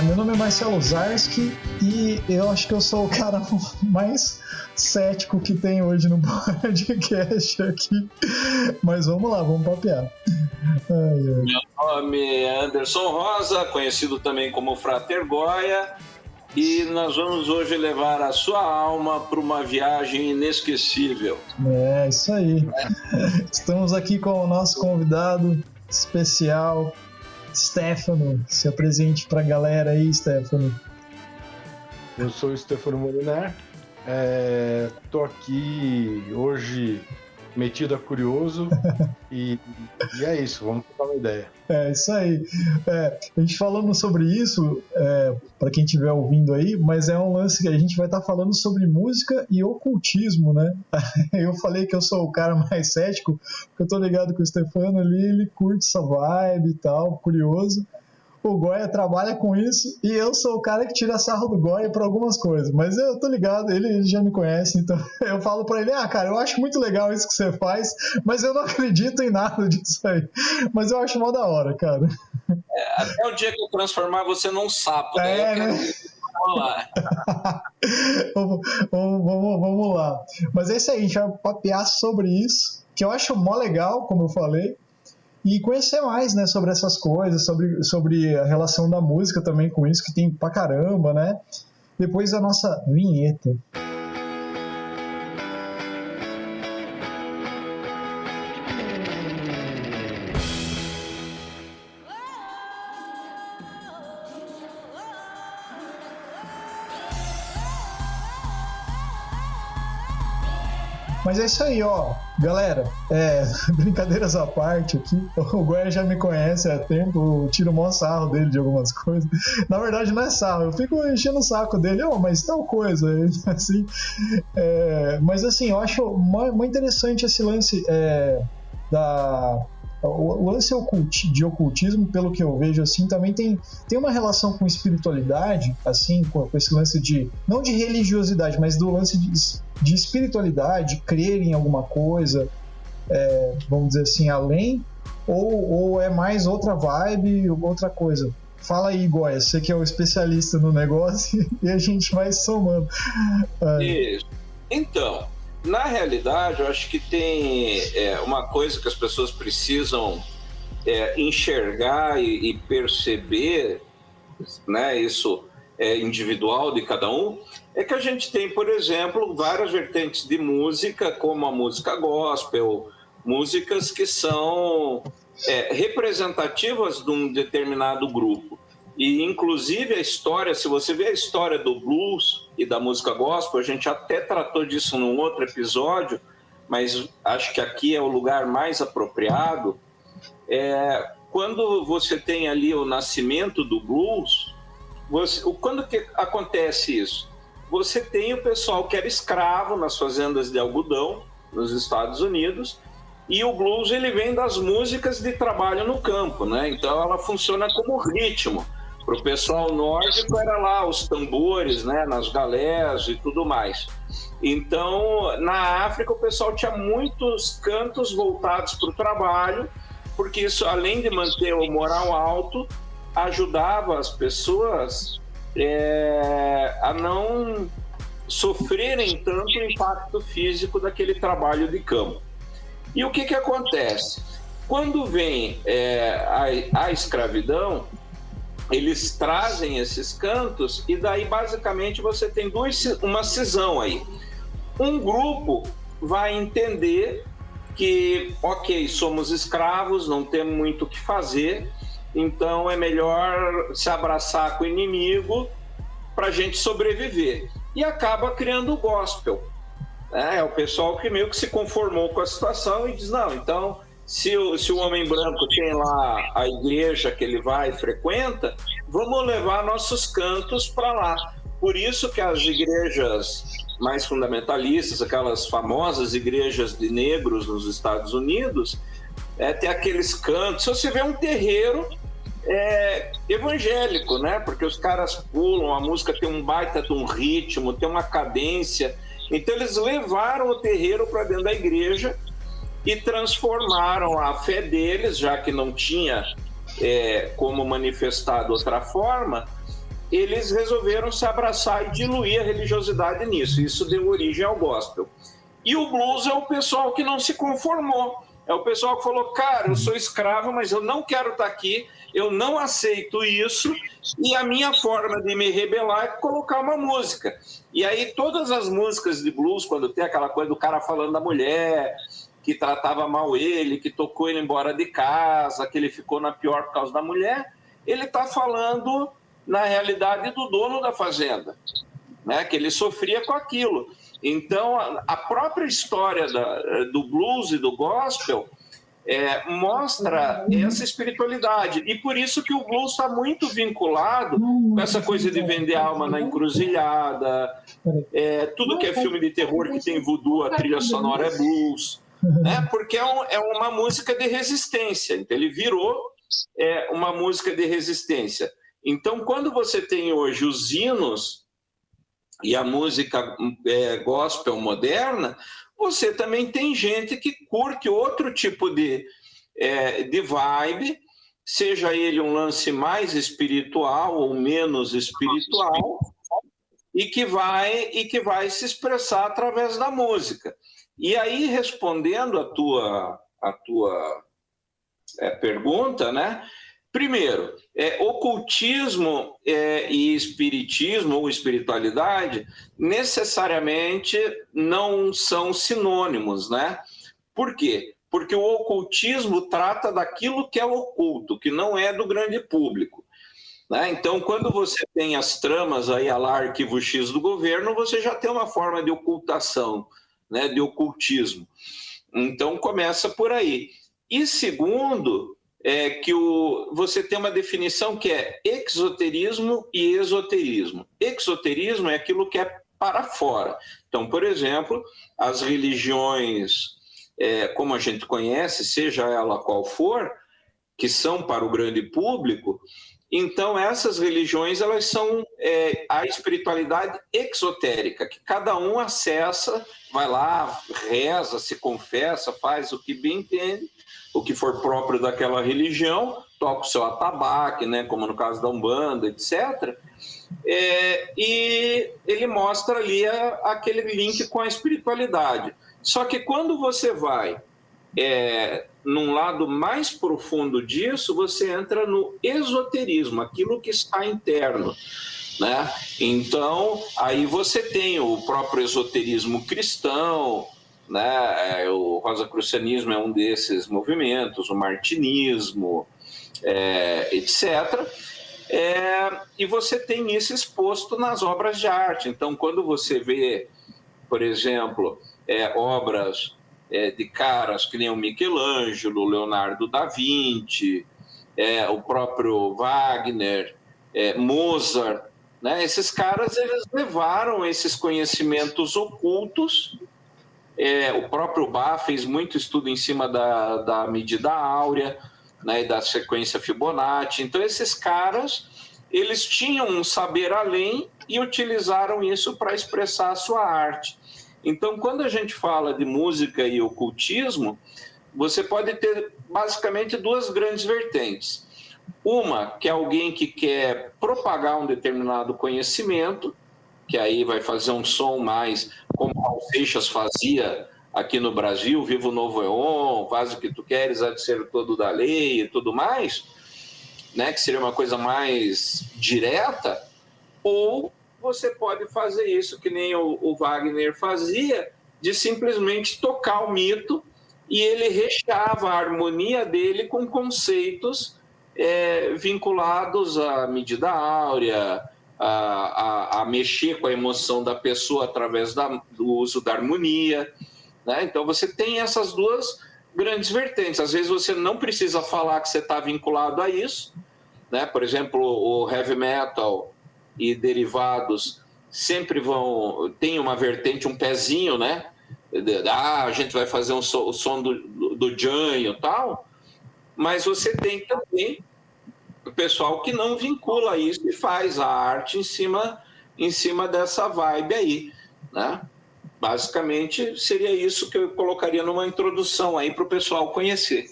Meu nome é Marcelo Zarski e eu acho que eu sou o cara mais cético que tem hoje no podcast aqui. Mas vamos lá, vamos papear. Meu nome é Anderson Rosa, conhecido também como Frater Goya, e nós vamos hoje levar a sua alma para uma viagem inesquecível. É, isso aí. Estamos aqui com o nosso convidado especial, Stefano. Se apresente para a galera aí, Stefano. Eu sou o Stefano Molinar, tô aqui hoje metido a curioso e é isso, vamos trocar uma ideia. É isso aí. A gente falando sobre isso, para quem estiver ouvindo aí, mas é um lance que a gente vai estar falando sobre música e ocultismo, né? Eu falei que eu sou o cara mais cético, porque eu tô ligado com o Stefano ali, ele curte essa vibe e tal, curioso. O Goya trabalha com isso e eu sou o cara que tira sarro do Goya por algumas coisas, mas eu tô ligado, ele já me conhece, então eu falo pra ele, cara, eu acho muito legal isso que você faz, mas eu não acredito em nada disso aí, mas eu acho mó da hora, cara. Até o dia que eu transformar você num sapo, né? Né? Vamos lá. Vamos lá. Mas é isso aí, a gente vai papear sobre isso, que eu acho mó legal, como eu falei, e conhecer mais, né, sobre essas coisas, sobre a relação da música também com isso, que tem pra caramba, né? Depois da nossa vinheta. Mas é isso aí, ó. Galera, brincadeiras à parte aqui, o Goya já me conhece há tempo, eu tiro o maior sarro dele de algumas coisas. Na verdade não é sarro, eu fico enchendo o saco dele, mas tal coisa, assim. Mas assim, eu acho muito interessante esse lance o lance de ocultismo, pelo que eu vejo, assim, também tem uma relação com espiritualidade, assim, com esse lance não de religiosidade, mas do lance de espiritualidade, crer em alguma coisa, vamos dizer assim, além, ou é mais outra vibe, outra coisa. Fala aí, Goya, você que é o especialista no negócio e a gente vai somando. Isso. Então, na realidade, eu acho que tem uma coisa que as pessoas precisam enxergar e perceber, né? Isso é individual de cada um, é que a gente tem, por exemplo, várias vertentes de música, como a música gospel, músicas que são representativas de um determinado grupo. E, inclusive, a história, se você vê a história do blues e da música gospel, a gente até tratou disso num outro episódio, mas acho que aqui é o lugar mais apropriado. Quando você tem ali o nascimento do blues, quando que acontece isso? Você tem o pessoal que era escravo nas fazendas de algodão, nos Estados Unidos, e o blues ele vem das músicas de trabalho no campo, né? Então ela funciona como ritmo. Para o pessoal nórdico era lá os tambores, né, nas galés e tudo mais. Então, na África, o pessoal tinha muitos cantos voltados para o trabalho, porque isso, além de manter o moral alto, ajudava as pessoas a não sofrerem tanto o impacto físico daquele trabalho de campo. E o que acontece? Quando vem a escravidão, eles trazem esses cantos e daí basicamente você tem uma cisão aí. Um grupo vai entender que, ok, somos escravos, não temos muito o que fazer, então é melhor se abraçar com o inimigo para a gente sobreviver. E acaba criando o gospel. É o pessoal que meio que se conformou com a situação e diz, não, então... Se o homem branco tem lá a igreja que ele vai e frequenta, vamos levar nossos cantos para lá. Por isso que as igrejas mais fundamentalistas, aquelas famosas igrejas de negros nos Estados Unidos, tem aqueles cantos. Se você vê um terreiro evangélico, né? Porque os caras pulam, a música tem um baita de um ritmo, tem uma cadência. Então eles levaram o terreiro para dentro da igreja e transformaram a fé deles, já que não tinha como manifestar de outra forma, eles resolveram se abraçar e diluir a religiosidade nisso. Isso deu origem ao gospel. E o blues é o pessoal que não se conformou. É o pessoal que falou, cara, eu sou escravo, mas eu não quero estar aqui, eu não aceito isso, e a minha forma de me rebelar é colocar uma música. E aí todas as músicas de blues, quando tem aquela coisa do cara falando da mulher, que tratava mal ele, que tocou ele embora de casa, que ele ficou na pior por causa da mulher, ele está falando, na realidade, do dono da fazenda, né? Que ele sofria com aquilo. Então, a própria história do blues e do gospel mostra essa espiritualidade. E por isso que o blues está muito vinculado com essa coisa de vender alma na encruzilhada, tudo que é filme de terror que tem voodoo, a trilha sonora é blues, né? Porque é uma música de resistência. Então, ele virou uma música de resistência. Então, quando você tem hoje os hinos e a música gospel moderna, você também tem gente que curte outro tipo de vibe, seja ele um lance mais espiritual ou menos espiritual, e que vai se expressar através da música. E aí, respondendo a tua pergunta, né? Primeiro, ocultismo e espiritismo ou espiritualidade necessariamente não são sinônimos, né? Por quê? Porque o ocultismo trata daquilo que é oculto, que não é do grande público, né? Então, quando você tem as tramas aí, a lá arquivo X do governo, você já tem uma forma de ocultação, né? De ocultismo. Então, começa por aí. E segundo, que você tem uma definição que é exoterismo e esoterismo. Exoterismo é aquilo que é para fora. Então, por exemplo, as religiões, como a gente conhece, seja ela qual for, que são para o grande público, então essas religiões elas são a espiritualidade exotérica, que cada um acessa, vai lá, reza, se confessa, faz o que bem entende, o que for próprio daquela religião, toca o seu atabaque, né, como no caso da Umbanda, etc. E ele mostra ali aquele link com a espiritualidade. Só que quando você vai num lado mais profundo disso, você entra no esoterismo, aquilo que está interno, né? Então, aí você tem o próprio esoterismo cristão, né? O rosacrucianismo é um desses movimentos, o martinismo, etc. E você tem isso exposto nas obras de arte. Então, quando você vê, por exemplo, obras de caras que nem o Michelangelo, o Leonardo da Vinci, o próprio Wagner, Mozart, né? Esses caras eles levaram esses conhecimentos ocultos. O próprio Bach fez muito estudo em cima da medida áurea, né, e da sequência Fibonacci. Então, esses caras eles tinham um saber além e utilizaram isso para expressar a sua arte. Então, quando a gente fala de música e ocultismo, você pode ter basicamente duas grandes vertentes. Uma, que é alguém que quer propagar um determinado conhecimento, que aí vai fazer um som mais como Raul Seixas fazia aqui no Brasil, Viva o Novo Éon, Faz o que tu queres, há de ser todo da lei e tudo mais, né? Que seria uma coisa mais direta, ou você pode fazer isso que nem o Wagner fazia, de simplesmente tocar o mito, e ele recheava a harmonia dele com conceitos vinculados à medida áurea, a mexer com a emoção da pessoa através do uso da harmonia, né? Então você tem essas duas grandes vertentes. Às vezes você não precisa falar que você está vinculado a isso, né? Por exemplo, o heavy metal e derivados sempre tem uma vertente, um pezinho, né? A gente vai fazer o som do Janho e tal, mas você tem também o pessoal que não vincula isso e faz a arte em cima dessa vibe aí, né? Basicamente seria isso que eu colocaria numa introdução aí para o pessoal conhecer.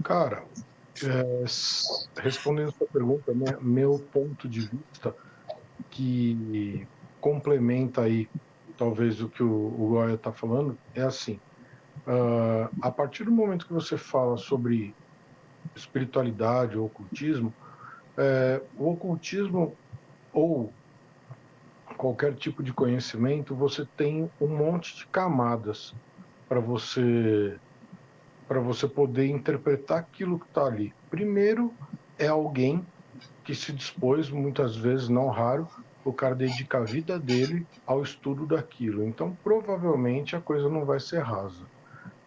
Cara, Respondendo a sua pergunta, né, meu ponto de vista, que complementa aí talvez o que o Goya está falando, é assim, a partir do momento que você fala sobre espiritualidade ou ocultismo, o ocultismo ou qualquer tipo de conhecimento, você tem um monte de camadas para você poder interpretar aquilo que está ali. Primeiro, é alguém que se dispôs, muitas vezes, não raro, o cara dedica a vida dele ao estudo daquilo. Então, provavelmente, a coisa não vai ser rasa,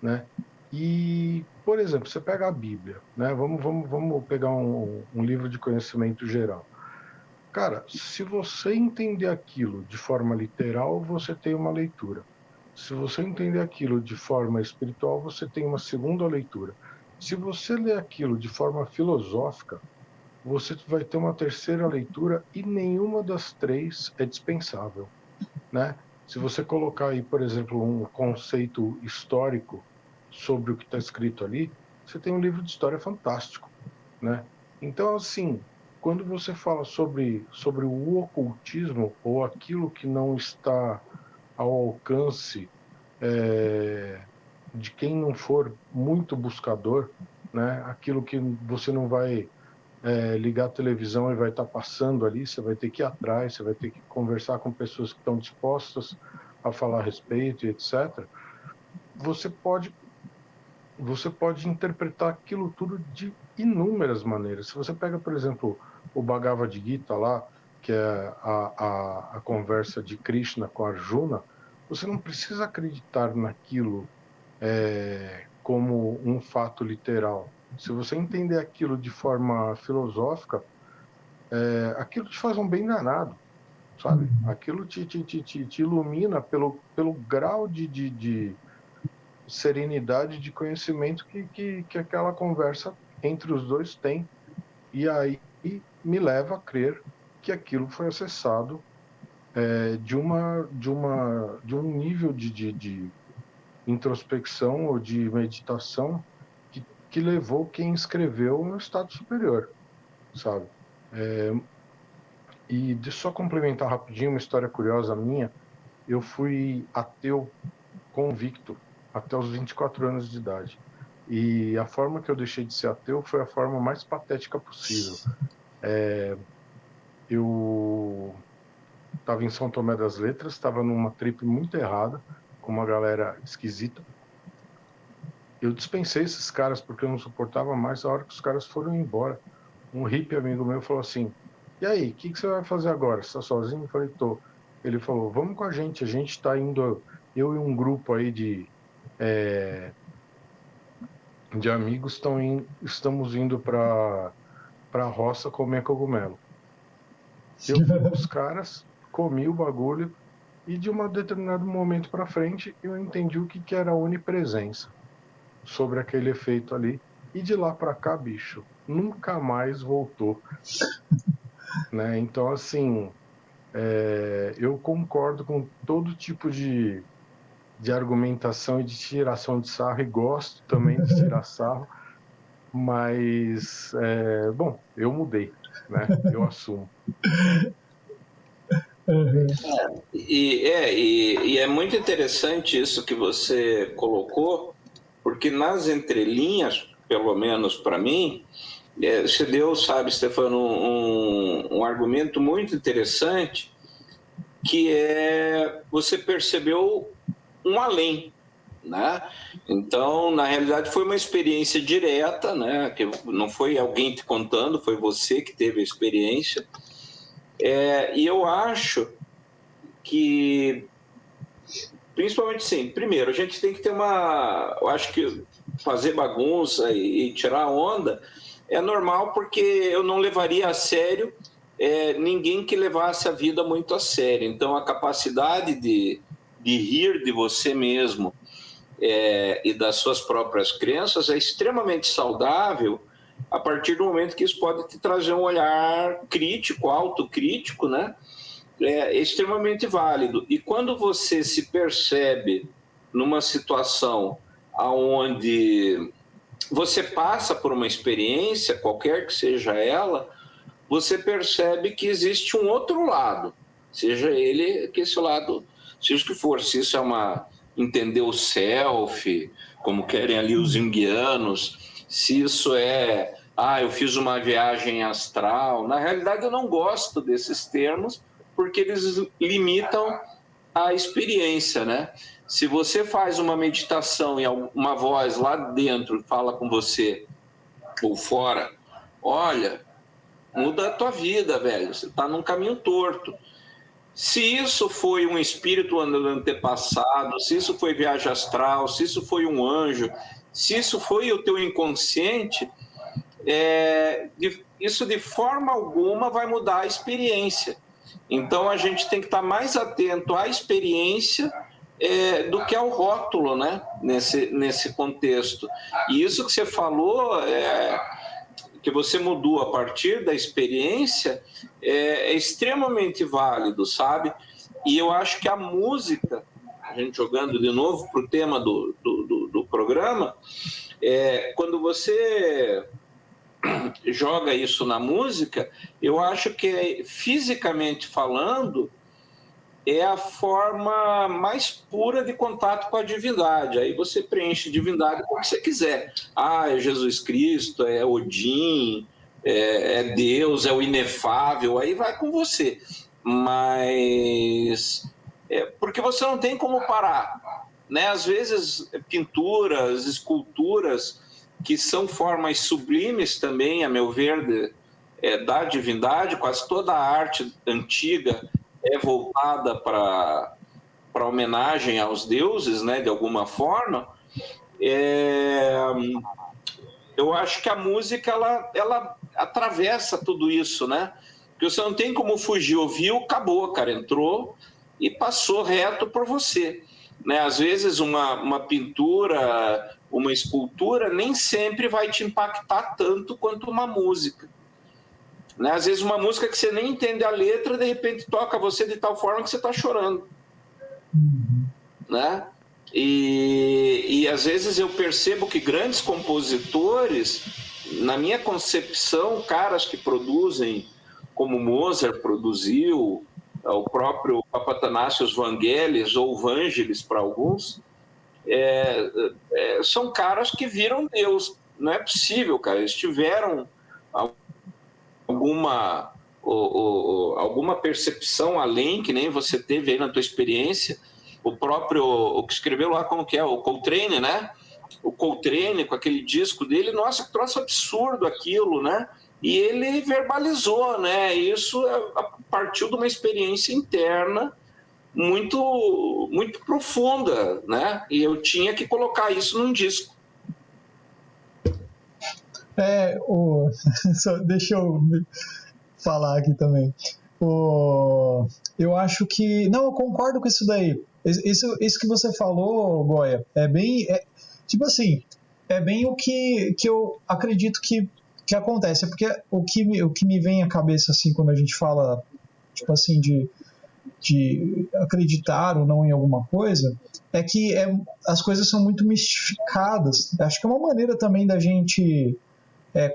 né? E, por exemplo, você pega a Bíblia, né? Vamos pegar um livro de conhecimento geral. Cara, se você entender aquilo de forma literal, você tem uma leitura. Se você entender aquilo de forma espiritual, você tem uma segunda leitura. Se você ler aquilo de forma filosófica, você vai ter uma terceira leitura e nenhuma das três é dispensável, né? Se você colocar aí, por exemplo, um conceito histórico sobre o que está escrito ali, você tem um livro de história fantástico, né? Então, assim, quando você fala sobre o ocultismo ou aquilo que não está ao alcance de quem não for muito buscador, né? Aquilo que você não vai ligar a televisão e vai estar passando ali, você vai ter que ir atrás, você vai ter que conversar com pessoas que estão dispostas a falar a respeito e etc. Você pode, você pode interpretar aquilo tudo de inúmeras maneiras. Se você pega, por exemplo, o Bhagavad Gita lá, que é a conversa de Krishna com Arjuna, você não precisa acreditar naquilo como um fato literal. Se você entender aquilo de forma filosófica, aquilo te faz um bem danado, sabe? Aquilo te ilumina pelo grau de serenidade, de conhecimento que aquela conversa entre os dois tem. E aí me leva a crer que aquilo foi acessado de um nível de introspecção ou de meditação que levou quem escreveu no estado superior, sabe? E de só complementar rapidinho uma história curiosa minha, eu fui ateu convicto até os 24 anos de idade. E a forma que eu deixei de ser ateu foi a forma mais patética possível. Eu estava em São Tomé das Letras, estava numa trip muito errada, com uma galera esquisita. Eu dispensei esses caras porque eu não suportava mais. A hora que os caras foram embora, um hippie amigo meu falou assim: "E aí, o que você vai fazer agora? Você está sozinho?" Eu falei: "Tô." Ele falou: "Vamos com a gente está indo, eu e um grupo aí de amigos estamos indo para a roça comer cogumelo." Eu fui com os caras, comi o bagulho e de um determinado momento para frente eu entendi o que era a onipresença sobre aquele efeito ali. E de lá para cá, bicho, nunca mais voltou, né? Então, assim, eu concordo com todo tipo de argumentação e de tiração de sarro, e gosto também de tirar sarro, mas, bom, eu mudei, né? Eu assumo. E é muito interessante isso que você colocou, porque nas entrelinhas, pelo menos para mim, você deu, sabe, Stefano, um argumento muito interessante, que é você percebeu um além, né? Então, na realidade, foi uma experiência direta, né? Que não foi alguém te contando, foi você que teve a experiência. E eu acho que, principalmente, sim, primeiro, a gente tem que ter eu acho que fazer bagunça e tirar onda é normal, porque eu não levaria a sério ninguém que levasse a vida muito a sério. Então, a capacidade de rir de você mesmo e das suas próprias crenças é extremamente saudável a partir do momento que isso pode te trazer um olhar crítico, autocrítico, né? É extremamente válido. E quando você se percebe numa situação onde você passa por uma experiência, qualquer que seja ela, você percebe que existe um outro lado, seja ele que esse lado, seja o que for, se isso é entender o self, como querem ali os junguianos, se isso eu fiz uma viagem astral. Na realidade, eu não gosto desses termos, porque eles limitam a experiência, né? Se você faz uma meditação e uma voz lá dentro fala com você, ou fora, olha, muda a tua vida, velho, você está num caminho torto. Se isso foi um espírito antepassado, se isso foi viagem astral, se isso foi um anjo, se isso foi o teu inconsciente, isso de forma alguma vai mudar a experiência. Então a gente tem que estar mais atento à experiência do que ao rótulo, né? Nesse contexto. E isso que você falou, que você mudou a partir da experiência, é extremamente válido, sabe? E eu acho que a música, a gente jogando de novo para o tema do programa, quando você joga isso na música, eu acho que, fisicamente falando, é a forma mais pura de contato com a divindade. Aí você preenche divindade como você quiser. É Jesus Cristo, é Odin, é Deus, é o inefável, aí vai com você. Mas porque você não tem como parar, né? Às vezes pinturas, esculturas, que são formas sublimes também, a meu ver, da divindade. Quase toda a arte antiga é voltada para homenagem aos deuses, né, de alguma forma. Eu acho que a música ela atravessa tudo isso, né? Porque você não tem como fugir, ouviu, acabou, cara, entrou e passou reto por você, né? Às vezes uma pintura, uma escultura nem sempre vai te impactar tanto quanto uma música, né? Às vezes uma música que você nem entende a letra, de repente toca você de tal forma que você está chorando, né? E às vezes eu percebo que grandes compositores, na minha concepção, caras que produzem, como Mozart produziu, o próprio Papathanasios Vangelis, ou Vangelis para alguns, são caras que viram Deus. Não é possível, cara. Eles tiveram alguma percepção além, que nem você teve aí na tua experiência. O que escreveu lá, como que é? O Coltrane, né? O Coltrane, com aquele disco dele, nossa, que troço absurdo aquilo, né? E ele verbalizou, né? Isso partiu de uma experiência interna muito, muito profunda, né? E eu tinha que colocar isso num disco. Deixa eu falar aqui também. Eu acho que... Não, eu concordo com isso daí. Isso que você falou, Goya, tipo assim, é bem o que eu acredito que acontece. É porque o que me vem à cabeça, assim, quando a gente fala, tipo assim, de acreditar ou não em alguma coisa, é que as coisas são muito mistificadas. Acho que é uma maneira também da gente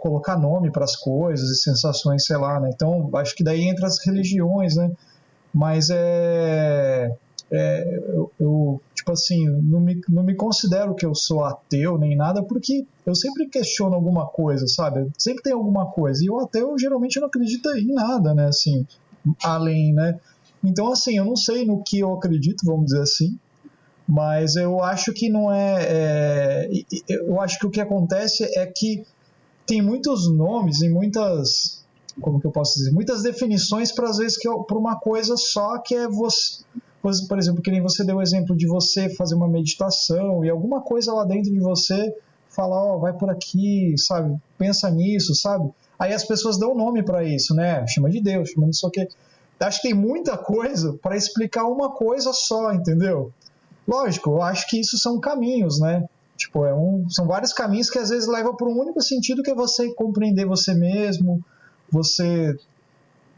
colocar nome para as coisas e sensações, sei lá, né? Então, acho que daí entra as religiões, né? Mas eu tipo assim, não me considero que eu sou ateu nem nada, porque eu sempre questiono alguma coisa, sabe? Sempre tem alguma coisa. E o ateu, geralmente, não acredita em nada, né? Assim, além, né? Então, assim, eu não sei no que eu acredito, vamos dizer assim, mas eu acho que não eu acho que o que acontece é que tem muitos nomes e muitas, como que eu posso dizer, muitas definições para, às vezes, para uma coisa só, que é você, por exemplo, que nem você deu o exemplo de você fazer uma meditação e alguma coisa lá dentro de você falar, vai por aqui, sabe, pensa nisso, sabe? Aí as pessoas dão nome para isso, né? Chama de Deus, chama disso aqui. Acho que tem muita coisa para explicar uma coisa só, entendeu? Lógico, eu acho que isso são caminhos, né? Tipo, são vários caminhos que às vezes levam para um único sentido, que é você compreender você mesmo, você,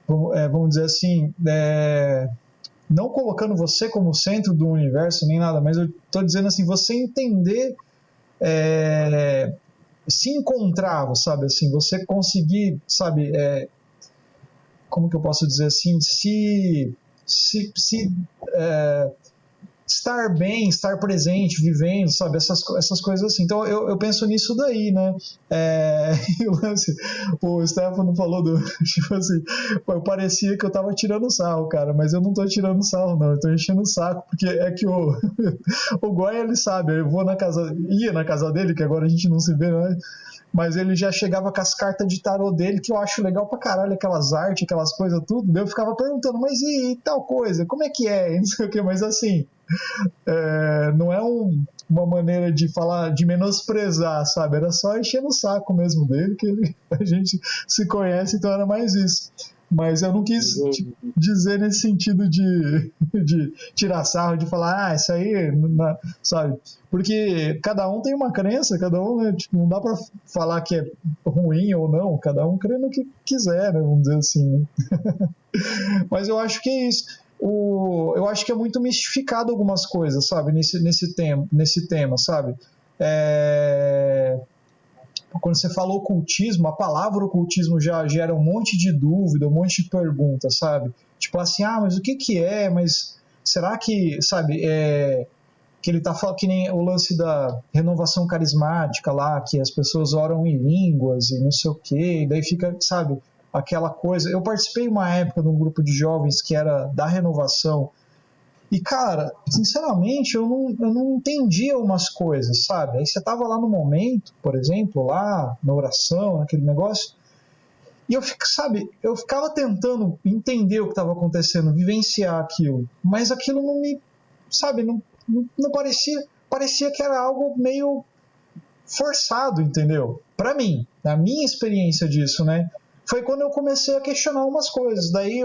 vamos dizer assim, não colocando você como centro do universo nem nada, mas eu estou dizendo assim, você entender se encontrava, sabe, assim, você conseguir, sabe, como que eu posso dizer assim, estar bem, estar presente, vivendo, sabe, essas coisas assim. Então eu penso nisso daí, né? O Stefano falou tipo assim, eu parecia que eu tava tirando sarro, cara, mas eu não tô tirando sarro, não, eu tô enchendo o saco, porque é que o Goya, ele sabe, eu ia na casa dele, que agora a gente não se vê, né? Mas ele já chegava com as cartas de tarô dele, que eu acho legal pra caralho, aquelas artes, aquelas coisas, tudo. Daí eu ficava perguntando, mas e tal coisa? Como é que é? E não sei o que, mas assim, não é uma maneira de falar, de menosprezar, sabe? Era só enchendo o saco mesmo dele, que a gente se conhece, então era mais isso. Mas eu não quis dizer nesse sentido de tirar sarro, de falar, isso aí, sabe? Porque cada um tem uma crença, cada um, né, tipo, não dá pra falar que é ruim ou não, cada um crê no que quiser, né, vamos dizer assim. Né? Mas eu acho que é isso. Eu acho que é muito mistificado algumas coisas, sabe, nesse tema, sabe? Quando você falou ocultismo, a palavra ocultismo já gera um monte de dúvida, um monte de pergunta, sabe? Tipo assim, mas o que é? Mas será que, sabe, que ele tá falando que nem o lance da renovação carismática lá, que as pessoas oram em línguas e não sei o quê, e daí fica, sabe, aquela coisa. Eu participei uma época de um grupo de jovens que era da renovação, e, cara, sinceramente, eu não entendia umas coisas, sabe? Aí você tava lá no momento, por exemplo, lá na oração, naquele negócio, e eu ficava tentando entender o que estava acontecendo, vivenciar aquilo, mas aquilo não me, sabe, não parecia que era algo meio forçado, entendeu? Para mim, na minha experiência disso, né? Foi quando eu comecei a questionar umas coisas. Daí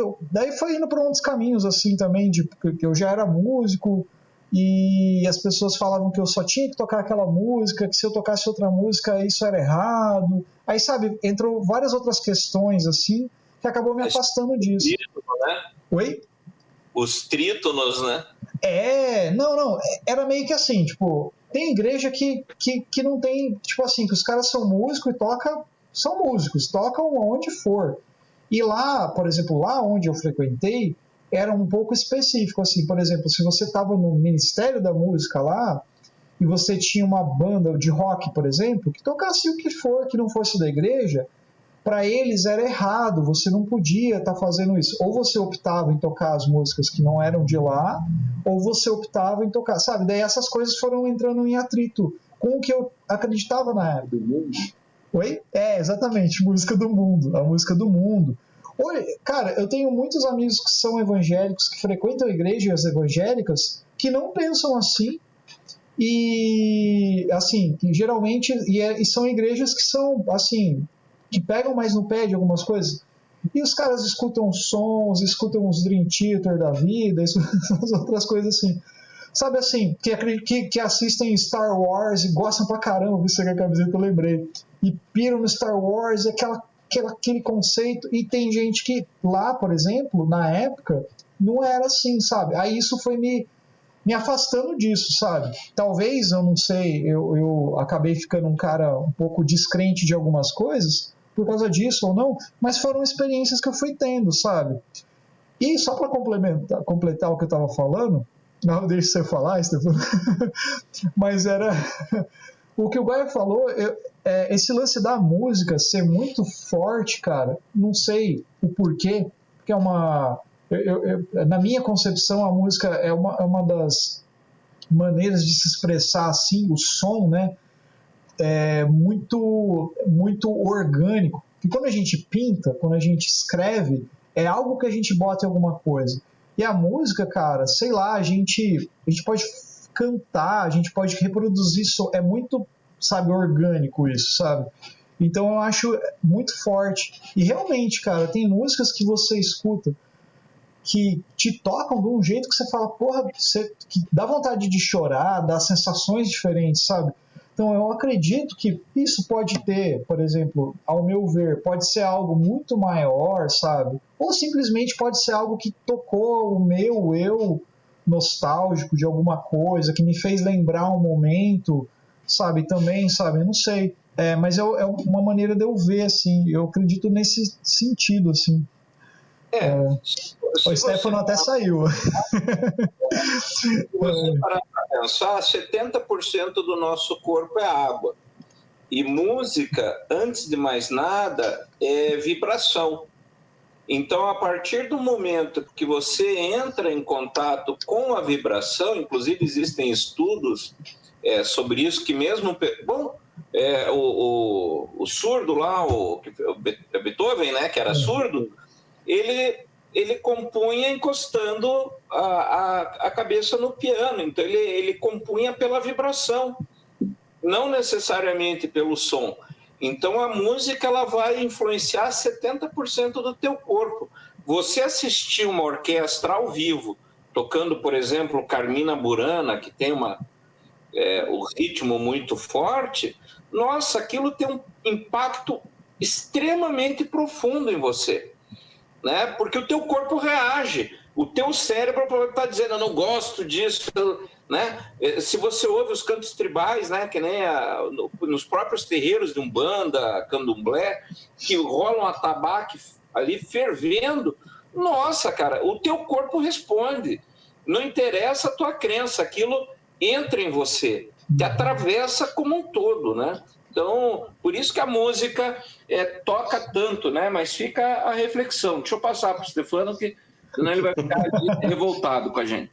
foi indo por uns caminhos assim também, de que eu já era músico e as pessoas falavam que eu só tinha que tocar aquela música, que se eu tocasse outra música isso era errado. Aí, sabe, entrou várias outras questões assim que acabou me afastando disso. Trítono, né? Oi? Os trítonos, né? Não, era meio que assim, tipo, tem igreja que não tem, tipo assim, que os caras são músicos e são músicos, tocam onde for. E lá, por exemplo, lá onde eu frequentei, era um pouco específico, assim, por exemplo, se você estava no Ministério da Música lá, e você tinha uma banda de rock, por exemplo, que tocasse o que for, que não fosse da igreja, para eles era errado, você não podia estar fazendo isso. Ou você optava em tocar as músicas que não eram de lá, ou você optava em tocar, sabe? Daí essas coisas foram entrando em atrito com o que eu acreditava na época. Oi? Exatamente, música do mundo, a música do mundo. Oi, cara, eu tenho muitos amigos que são evangélicos, que frequentam igrejas evangélicas, que não pensam assim, e assim, que geralmente, e são igrejas que são, assim, que pegam mais no pé de algumas coisas, e os caras escutam sons, escutam os Dream Theater da vida, as outras coisas assim. Sabe assim, que assistem Star Wars e gostam pra caramba, vi a camiseta, eu lembrei. E piram no Star Wars, aquele conceito. E tem gente que lá, por exemplo, na época, não era assim, sabe? Aí isso foi me afastando disso, sabe? Talvez, eu não sei, eu acabei ficando um cara um pouco descrente de algumas coisas por causa disso ou não, mas foram experiências que eu fui tendo, sabe? E só para completar o que eu estava falando, não deixe você falar, Stefano, mas era o que o Gaia falou, esse lance da música ser muito forte, cara, não sei o porquê, porque é uma... na minha concepção, a música é uma das maneiras de se expressar assim, o som, né, é muito, muito orgânico. E quando a gente pinta, quando a gente escreve, é algo que a gente bota em alguma coisa. E a música, cara, sei lá, a gente pode cantar, a gente pode reproduzir, é muito, sabe, orgânico isso, sabe? Então eu acho muito forte. E realmente, cara, tem músicas que você escuta que te tocam de um jeito que você fala, porra, que dá vontade de chorar, dá sensações diferentes, sabe? Então eu acredito que isso pode ter, por exemplo, ao meu ver, pode ser algo muito maior, sabe? Ou simplesmente pode ser algo que tocou o meu eu nostálgico de alguma coisa, que me fez lembrar um momento, sabe? Também, sabe? Eu não sei. Mas é uma maneira de eu ver, assim, eu acredito nesse sentido, assim. O Stefano até saiu. Se você parar para pensar, 70% do nosso corpo é água. E música, antes de mais nada, é vibração. Então, a partir do momento que você entra em contato com a vibração, inclusive existem estudos sobre isso, que mesmo... Bom, o surdo lá, o Beethoven, né, que era surdo, ele compunha encostando a cabeça no piano. Então, ele compunha pela vibração, não necessariamente pelo som. Então, a música ela vai influenciar 70% do teu corpo. Você assistir uma orquestra ao vivo, tocando, por exemplo, Carmina Burana, que tem o ritmo muito forte, nossa, aquilo tem um impacto extremamente profundo em você, né? Porque o teu corpo reage, o teu cérebro está dizendo, eu não gosto disso, né? Se você ouve os cantos tribais, né, que nem nos próprios terreiros de Umbanda, Candomblé, que rolam a atabaque ali fervendo, nossa, cara, o teu corpo responde. Não interessa a tua crença, aquilo entra em você, te atravessa como um todo, né? Então, por isso que a música toca tanto, né? Mas fica a reflexão. Deixa eu passar para o Stefano, que senão ele vai ficar revoltado com a gente.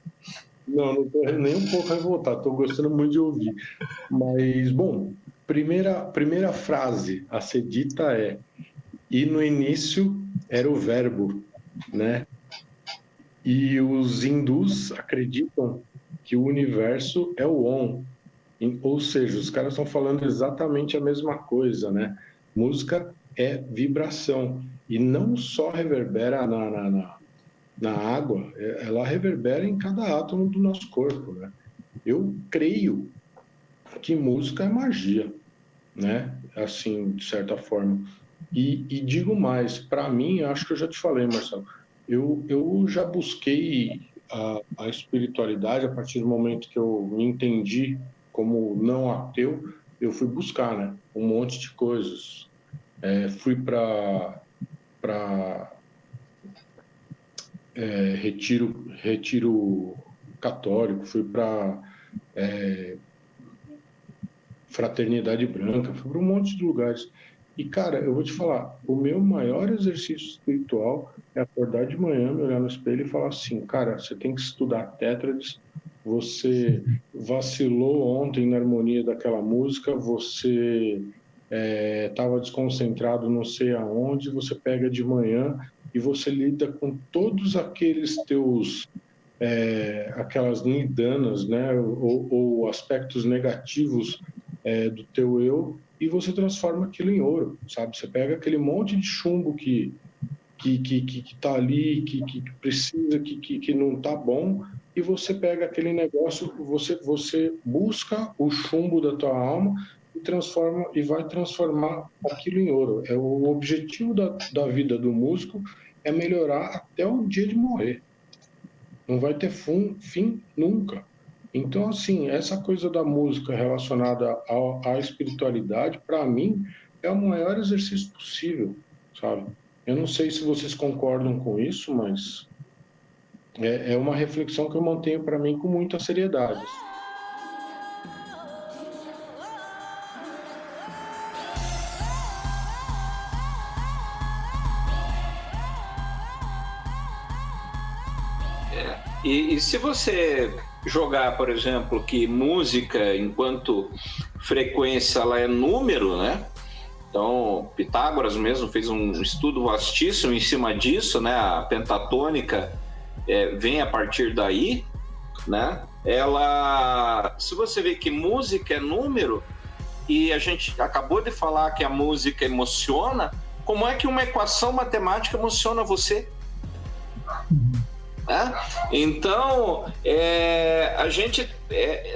Não estou nem um pouco revoltado, estou gostando muito de ouvir. Mas, bom, primeira frase a ser dita é: e no início era o verbo, né? E os hindus acreditam que o universo é o Om, ou seja, os caras estão falando exatamente a mesma coisa, né? Música é vibração, e não só reverbera na água, ela reverbera em cada átomo do nosso corpo, né? Eu creio que música é magia, né? Assim, de certa forma. E digo mais, para mim, acho que eu já te falei, Marcelo, eu já busquei a espiritualidade a partir do momento que eu me entendi como não ateu, eu fui buscar, né? Um monte de coisas. Fui para retiro católico, fui para Fraternidade Branca, fui para um monte de lugares. E, cara, eu vou te falar, o meu maior exercício espiritual é acordar de manhã, me olhar no espelho e falar assim, cara, você tem que estudar tétrades, você vacilou ontem na harmonia daquela música, você estava desconcentrado não sei aonde, você pega de manhã e você lida com todos aqueles teus, aquelas nidanas, né, ou aspectos negativos do teu eu, e você transforma aquilo em ouro, sabe? Você pega aquele monte de chumbo que tá ali, que precisa, que não tá bom, e você pega aquele negócio, você busca o chumbo da tua alma e vai transformar aquilo em ouro. O objetivo da vida do músico é melhorar até o dia de morrer. Não vai ter fim nunca. Então, assim, essa coisa da música relacionada à espiritualidade, para mim, é o maior exercício possível, sabe? Eu não sei se vocês concordam com isso, mas é uma reflexão que eu mantenho para mim com muita seriedade. E se você jogar, por exemplo, que música, enquanto frequência, ela é número, né? Então, Pitágoras mesmo fez um estudo vastíssimo em cima disso, né? A pentatônica vem a partir daí, né? Se você vê que música é número, e a gente acabou de falar que a música emociona, como é que uma equação matemática emociona você? Então, a gente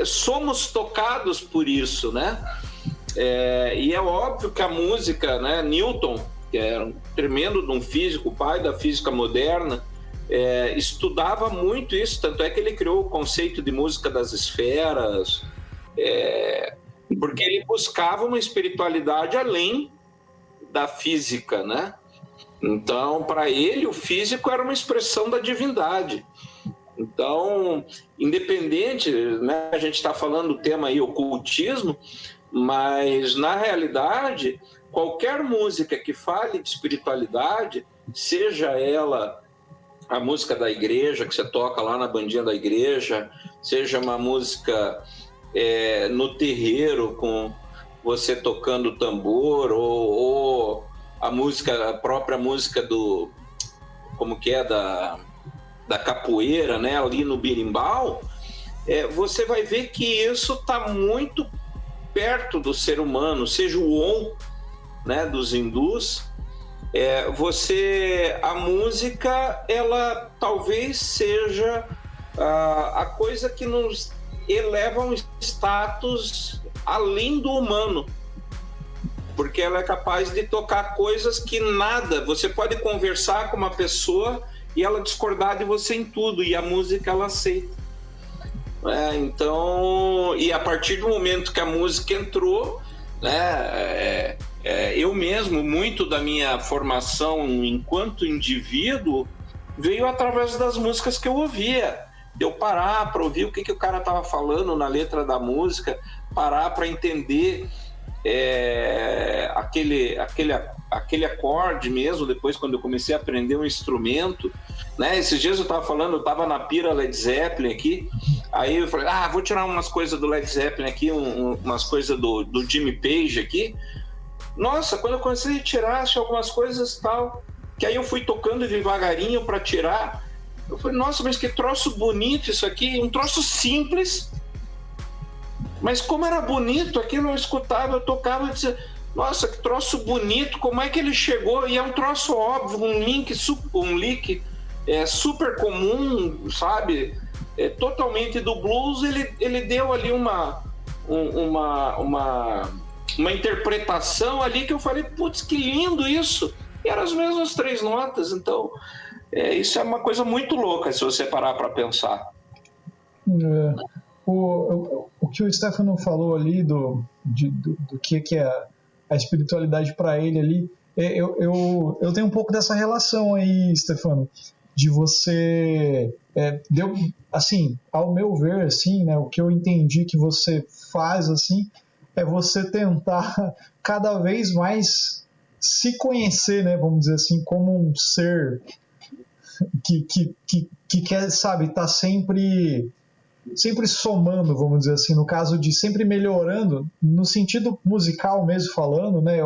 somos tocados por isso, né? E é óbvio que a música, né? Newton, que era um tremendo de um físico, pai da física moderna, estudava muito isso, tanto é que ele criou o conceito de música das esferas. porque ele buscava uma espiritualidade além da física, né? Então, para ele, o físico era uma expressão da divindade. Então, independente, né, a gente está falando do tema aí, ocultismo, mas, na realidade, qualquer música que fale de espiritualidade, seja ela a música da igreja, que você toca lá na bandinha da igreja, seja uma música no terreiro, com você tocando tambor, ou a própria música do... como que é? Da capoeira, né, ali no berimbau, você vai ver que isso está muito perto do ser humano, seja o Om, né, dos hindus. A música, ela talvez seja a coisa que nos eleva a um status além do humano, porque ela é capaz de tocar coisas que nada, você pode conversar com uma pessoa e ela discordar de você em tudo, e a música ela aceita. Então, e a partir do momento que a música entrou, né, eu mesmo, muito da minha formação enquanto indivíduo veio através das músicas que eu ouvia. Eu parar para ouvir o que o cara estava falando na letra da música, parar para entender aquele acorde mesmo, depois quando eu comecei a aprender um instrumento, né? Esses dias eu estava na pira Led Zeppelin aqui, aí eu falei, vou tirar umas coisas do Led Zeppelin aqui, umas coisas do Jimmy Page aqui. Nossa, quando eu comecei a tirar, achei algumas coisas tal, que aí eu fui tocando devagarinho para tirar, eu falei, nossa, mas que troço bonito isso aqui, um troço simples, mas como era bonito aquilo, eu escutava, eu tocava e dizia, nossa, que troço bonito, como é que ele chegou? E é um troço óbvio, um lick super comum, sabe? Totalmente do blues, ele deu ali uma interpretação ali que eu falei, putz, que lindo isso! E eram as mesmas 3 notas, então isso é uma coisa muito louca se você parar para pensar. O que o Stefano falou ali do que é a espiritualidade para ele ali, eu tenho um pouco dessa relação aí, Stefano, de você assim, ao meu ver, assim, né, o que eu entendi que você faz assim é você tentar cada vez mais se conhecer, né, vamos dizer assim, como um ser que quer, sabe, tá sempre somando, vamos dizer assim, no caso de sempre melhorando, no sentido musical mesmo falando, né?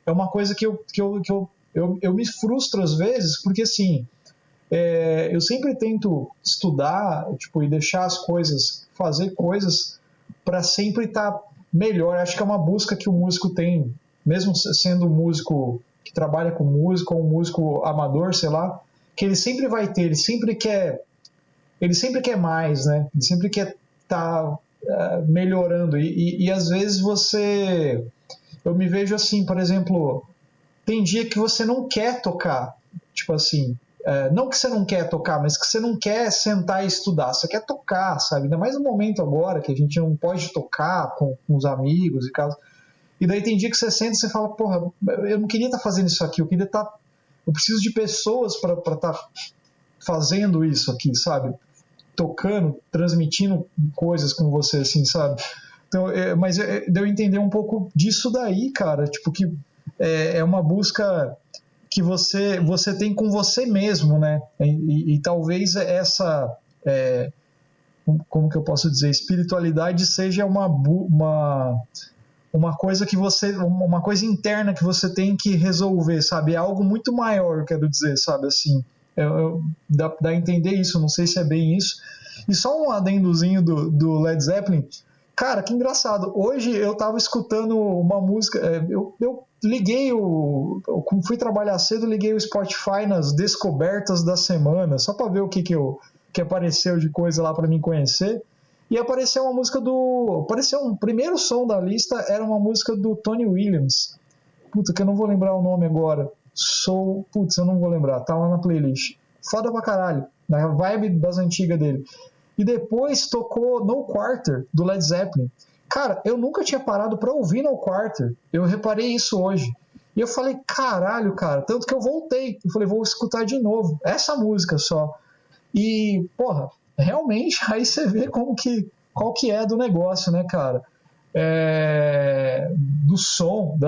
É uma coisa que eu me frustro às vezes, porque assim, eu sempre tento estudar, tipo, e deixar as coisas, fazer coisas para sempre estar melhor. Acho que é uma busca que o músico tem, mesmo sendo um músico que trabalha com música, ou um músico amador, sei lá, que ele sempre vai ter, ele sempre quer mais, né? Ele sempre quer estar melhorando. E às vezes eu me vejo assim, por exemplo, tem dia que você não quer tocar, tipo assim, não que você não quer tocar, mas que você não quer sentar e estudar, você quer tocar, sabe? Ainda mais no momento agora que a gente não pode tocar com os amigos e caso. E daí tem dia que você senta e você fala, porra, eu não queria estar fazendo isso aqui, eu preciso de pessoas para estar fazendo isso aqui, sabe? Tocando, transmitindo coisas com você, assim, sabe? Então, mas deu a entender um pouco disso daí, cara, tipo, que é uma busca que você tem com você mesmo, né? E talvez essa, como que eu posso dizer, espiritualidade seja uma coisa que uma coisa interna que você tem que resolver, sabe? É algo muito maior, eu quero dizer, sabe, assim. Dá a entender isso, não sei se é bem isso. E só um adendozinho do Led Zeppelin. Cara, que engraçado. Hoje eu tava escutando uma música. Eu liguei como fui trabalhar cedo, liguei o Spotify nas descobertas da semana, só para ver o que apareceu de coisa lá para mim conhecer. E apareceu uma música apareceu um primeiro som da lista, era uma música do Tony Williams. Puta, que eu não vou lembrar o nome agora. Eu não vou lembrar, tá lá na playlist. Foda pra caralho, na vibe das antigas dele. E depois tocou No Quarter, do Led Zeppelin. Cara, eu nunca tinha parado pra ouvir No Quarter. Eu reparei isso hoje. E eu falei, caralho, cara. Tanto que eu voltei. Eu falei, vou escutar de novo. Essa música só. E, porra, realmente, aí você vê qual que é do negócio, né, cara? Do som,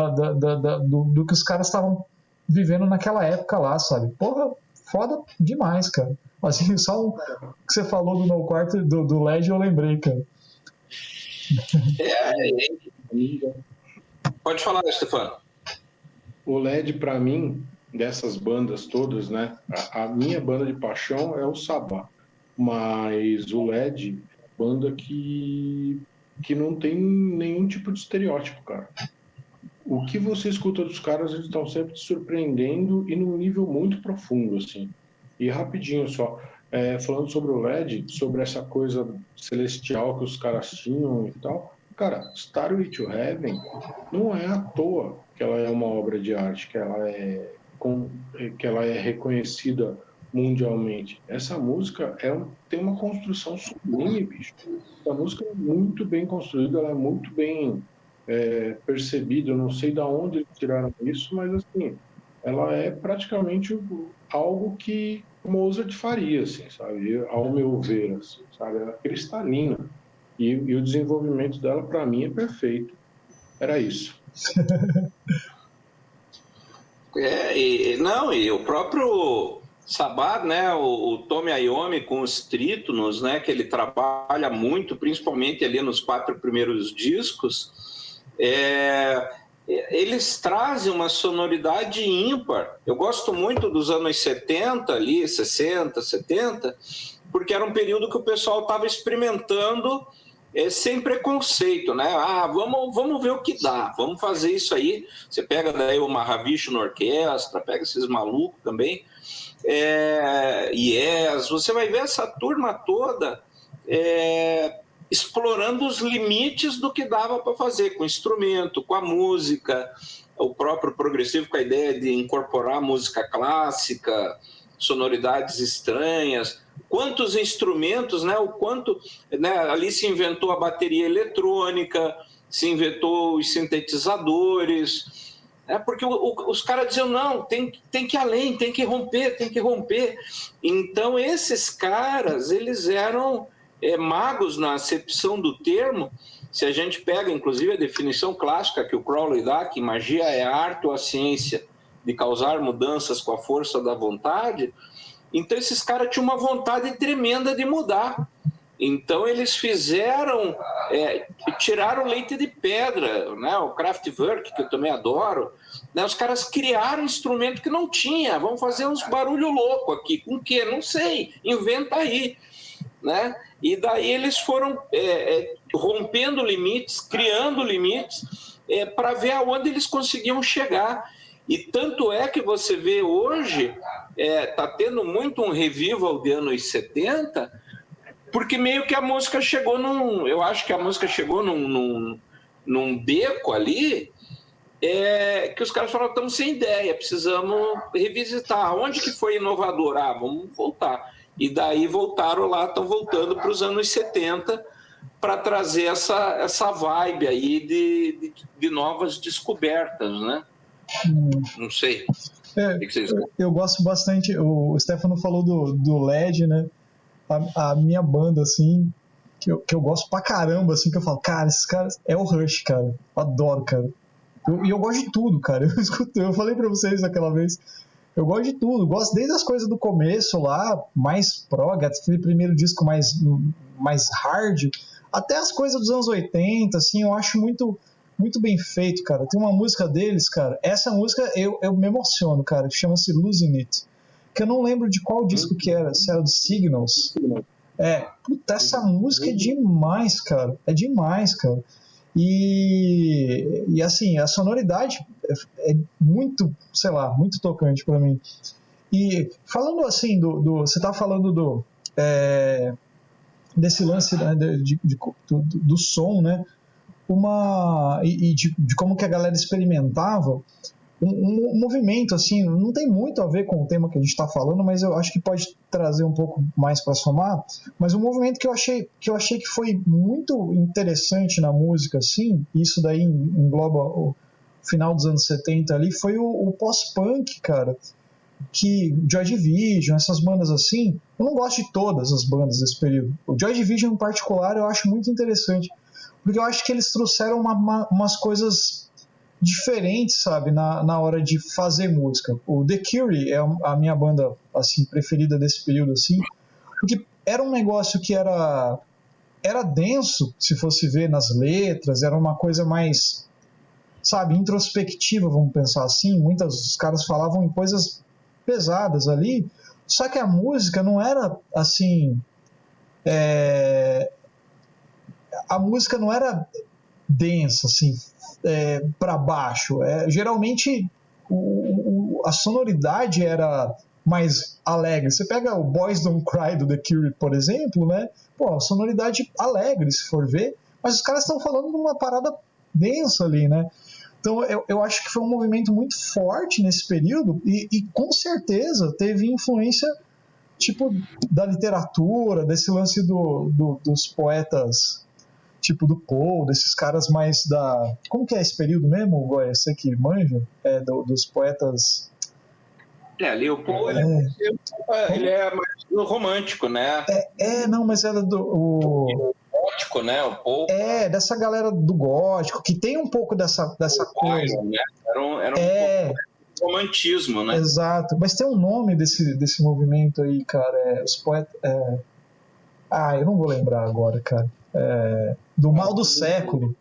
do que os caras estavam vivendo naquela época lá, sabe? Porra, foda demais, cara. Assim, só o que você falou do No Quarter, do LED, eu lembrei, cara. Pode falar, Stefano. O LED, para mim, dessas bandas todas, né? A minha banda de paixão é o Sabá. Mas o LED é uma banda que não tem nenhum tipo de estereótipo, cara. O que você escuta dos caras, eles estão sempre te surpreendendo e num nível muito profundo, assim. E rapidinho só, falando sobre o LED, sobre essa coisa celestial que os caras tinham e tal, cara, Starway to Heaven não é à toa que ela é uma obra de arte, que ela é reconhecida mundialmente. Essa música tem uma construção sublime, bicho. A música é muito bem construída, ela é muito bem percebida. Eu não sei de onde eles tiraram isso, mas assim, ela é praticamente algo que Mozart faria, assim, sabe? Ao meu ver, assim, sabe? Ela é cristalina. E o desenvolvimento dela, para mim, é perfeito. Era isso. E o próprio Sabbath, né, o Tony Iommi com os trítonos, né, que ele trabalha muito, principalmente ali nos 4 primeiros discos, eles trazem uma sonoridade ímpar. Eu gosto muito dos anos 70, ali, 60, 70, porque era um período que o pessoal estava experimentando sem preconceito, né? Vamos ver o que dá, vamos fazer isso aí. Você pega daí o Mahavishnu na orquestra, pega esses malucos também, você vai ver essa turma toda explorando os limites do que dava para fazer com o instrumento, com a música, o próprio progressivo com a ideia de incorporar música clássica, sonoridades estranhas. Quantos instrumentos, né? O quanto, né? Ali se inventou a bateria eletrônica, se inventou os sintetizadores, porque os caras diziam, não, tem que ir além, tem que romper. Então esses caras, eles eram magos na acepção do termo. Se a gente pega, inclusive, a definição clássica que o Crowley dá, que magia é a arte ou a ciência de causar mudanças com a força da vontade. Então esses caras tinham uma vontade tremenda de mudar. Então eles fizeram, tiraram leite de pedra, né? O Kraftwerk, que eu também adoro, né? Os caras criaram um instrumento que não tinha. Vamos fazer uns barulho louco aqui. Com o quê? Não sei. Inventa aí, né? E daí eles foram rompendo limites, criando limites, para ver aonde eles conseguiam chegar. E tanto é que você vê hoje, está tendo muito um revival de anos 70, porque meio que a música chegou eu acho que a música chegou num beco ali, que os caras falaram, estamos sem ideia, precisamos revisitar. Onde que foi inovador? Vamos voltar. E daí voltaram lá, estão voltando para os anos 70 para trazer essa vibe aí de novas descobertas, né? Não sei. Eu gosto bastante. O Stefano falou do LED, né? A minha banda, assim, que eu gosto pra caramba, assim, que eu falo, cara, esses caras é o Rush, cara. Eu adoro, cara. E eu gosto de tudo, cara. Eu falei pra vocês aquela vez. Eu gosto de tudo, gosto desde as coisas do começo lá, mais prog, aquele primeiro disco mais hard, até as coisas dos anos 80, assim, eu acho muito, muito bem feito, cara. Tem uma música deles, cara, essa música eu me emociono, cara, que chama-se Losing It, que eu não lembro de qual disco que era, se era do Signals. Puta, essa música é demais, cara, E assim, a sonoridade é muito, sei lá, muito tocante pra mim. E falando assim, você tá falando desse lance, né, do som, né? E de como que a galera experimentava. um movimento, assim, não tem muito a ver com o tema que a gente está falando, mas eu acho que pode trazer um pouco mais para somar, mas um movimento que eu achei que foi muito interessante na música, assim, isso daí engloba o final dos anos 70 ali, foi o pós-punk, cara, que Joy Division, essas bandas assim, eu não gosto de todas as bandas desse período. O Joy Division em particular eu acho muito interessante, porque eu acho que eles trouxeram umas coisas diferentes, sabe, na hora de fazer música. O The Cure é a minha banda assim preferida desse período, assim, porque era um negócio que era denso, se fosse ver nas letras, era uma coisa mais, sabe, introspectiva, vamos pensar assim. Os caras falavam em coisas pesadas ali, só que a música não era assim, a música não era densa, assim, para baixo. Geralmente a sonoridade era mais alegre. Você pega o Boys Don't Cry do The Cure, por exemplo, né? Pô, a sonoridade alegre, se for ver, mas os caras estão falando de uma parada densa ali, né? Então eu acho que foi um movimento muito forte nesse período e com certeza teve influência tipo da literatura, desse lance dos poetas, tipo do Poe, desses caras mais da... Como que é esse período mesmo, Goya? Você que manja? Dos poetas... Ali o Poe, ele é mais romântico, né? Não, mas era o gótico, né? O Poe. Dessa galera do gótico, que tem um pouco dessa coisa. Byron, né? Era um pouco de romantismo, né? Exato. Mas tem um nome desse movimento aí, cara. Os poetas... eu não vou lembrar agora, cara. Do mal do século.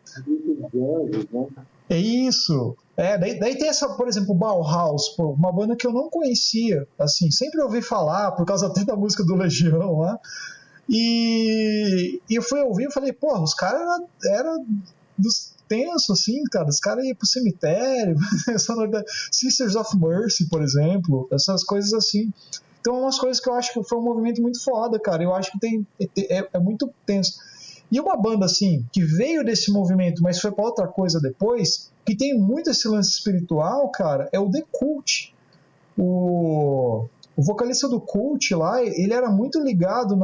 É isso. Daí tem essa, por exemplo, Bauhaus, uma banda que eu não conhecia, assim, sempre ouvi falar, por causa até da música do Legião lá. E eu fui ouvir e falei, porra, os caras eram dos tensos, assim, cara. Os caras iam pro cemitério, Sisters of Mercy, por exemplo, essas coisas assim. Então, é umas coisas que eu acho que foi um movimento muito foda, cara. Eu acho que é muito tenso. E uma banda, assim, que veio desse movimento, mas foi pra outra coisa depois, que tem muito esse lance espiritual, cara, é o The Cult. O vocalista do Cult lá, ele era muito ligado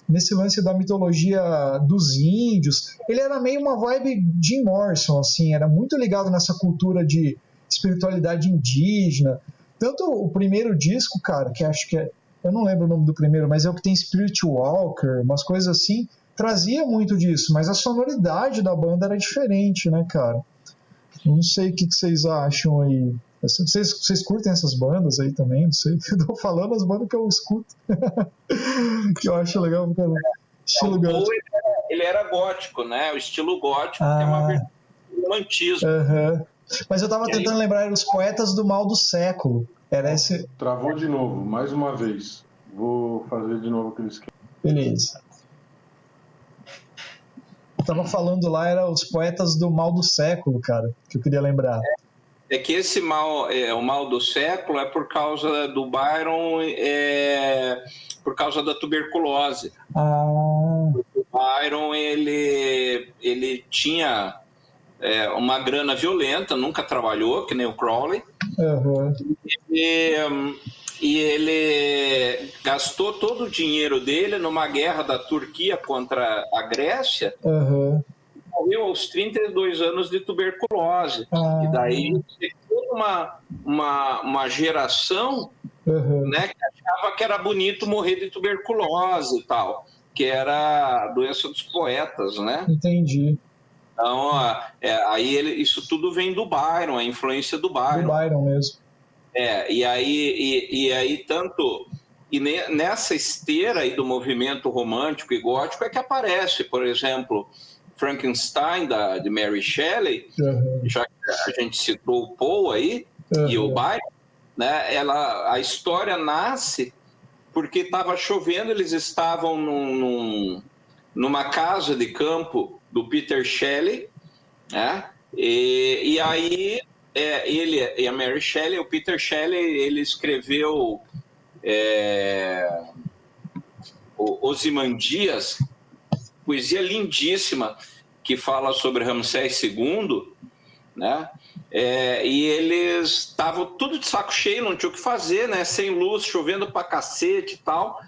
nesse lance da mitologia dos índios. Ele era meio uma vibe Jim Morrison, assim, era muito ligado nessa cultura de espiritualidade indígena. Tanto o primeiro disco, cara, que acho que eu não lembro o nome do primeiro, mas é o que tem Spirit Walker, umas coisas assim, trazia muito disso, mas a sonoridade da banda era diferente, né, cara? Não sei o que vocês acham aí. Vocês curtem essas bandas aí também? Não sei. Eu tô falando as bandas que eu escuto. Que eu acho legal. Estilo gótico. Ele era gótico, né? O estilo gótico, que é uma versão do romantismo. Mas eu tava tentando lembrar os poetas do mal do século. Era esse... Travou de novo, mais uma vez. Vou fazer de novo aquele esquema. Beleza. Eu tava falando lá, era os poetas do mal do século, cara, que eu queria lembrar. É que esse mal, o mal do século é por causa do Byron, por causa da tuberculose. O Byron, ele tinha uma grana violenta, nunca trabalhou, que nem o Crowley. E ele gastou todo o dinheiro dele numa guerra da Turquia contra a Grécia. Morreu aos 32 anos de tuberculose. E daí toda uma geração né, que achava que era bonito morrer de tuberculose e tal, que era a doença dos poetas, né? Entendi. Então, aí isso tudo vem do Byron, a influência do Byron. Do Byron mesmo. E aí tanto... E nessa esteira aí do movimento romântico e gótico é que aparece, por exemplo... Frankenstein, de Mary Shelley, já que a gente citou o Poe aí, e o Byron, né, a história nasce porque estava chovendo, eles estavam numa casa de campo do Peter Shelley, né, e aí ele e a Mary Shelley, o Peter Shelley, ele escreveu Ozymandias, poesia lindíssima que fala sobre Ramsés II, né? E eles estavam tudo de saco cheio, não tinha o que fazer, né? Sem luz, chovendo pra cacete e tal.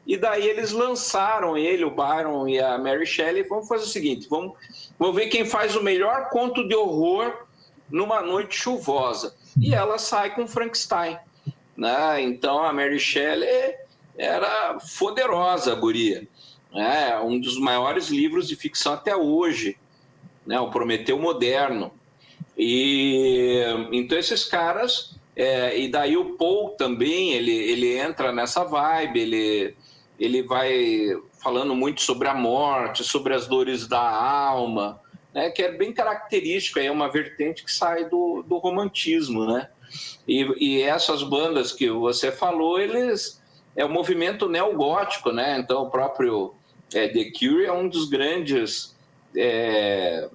E daí eles lançaram ele, o Byron e a Mary Shelley, vamos fazer o seguinte, vamos ver quem faz o melhor conto de horror numa noite chuvosa. E ela sai com Frankenstein, né? Então a Mary Shelley era poderosa, a guria, né? Um dos maiores livros de ficção até hoje, né? O Prometeu Moderno. E então esses caras, e daí o Poe também, ele entra nessa vibe, ele vai falando muito sobre a morte, sobre as dores da alma, né, que é bem característico, é uma vertente que sai do romantismo, né? E essas bandas que você falou, eles é o movimento neogótico, né? Então o próprio The Cure é um dos grandes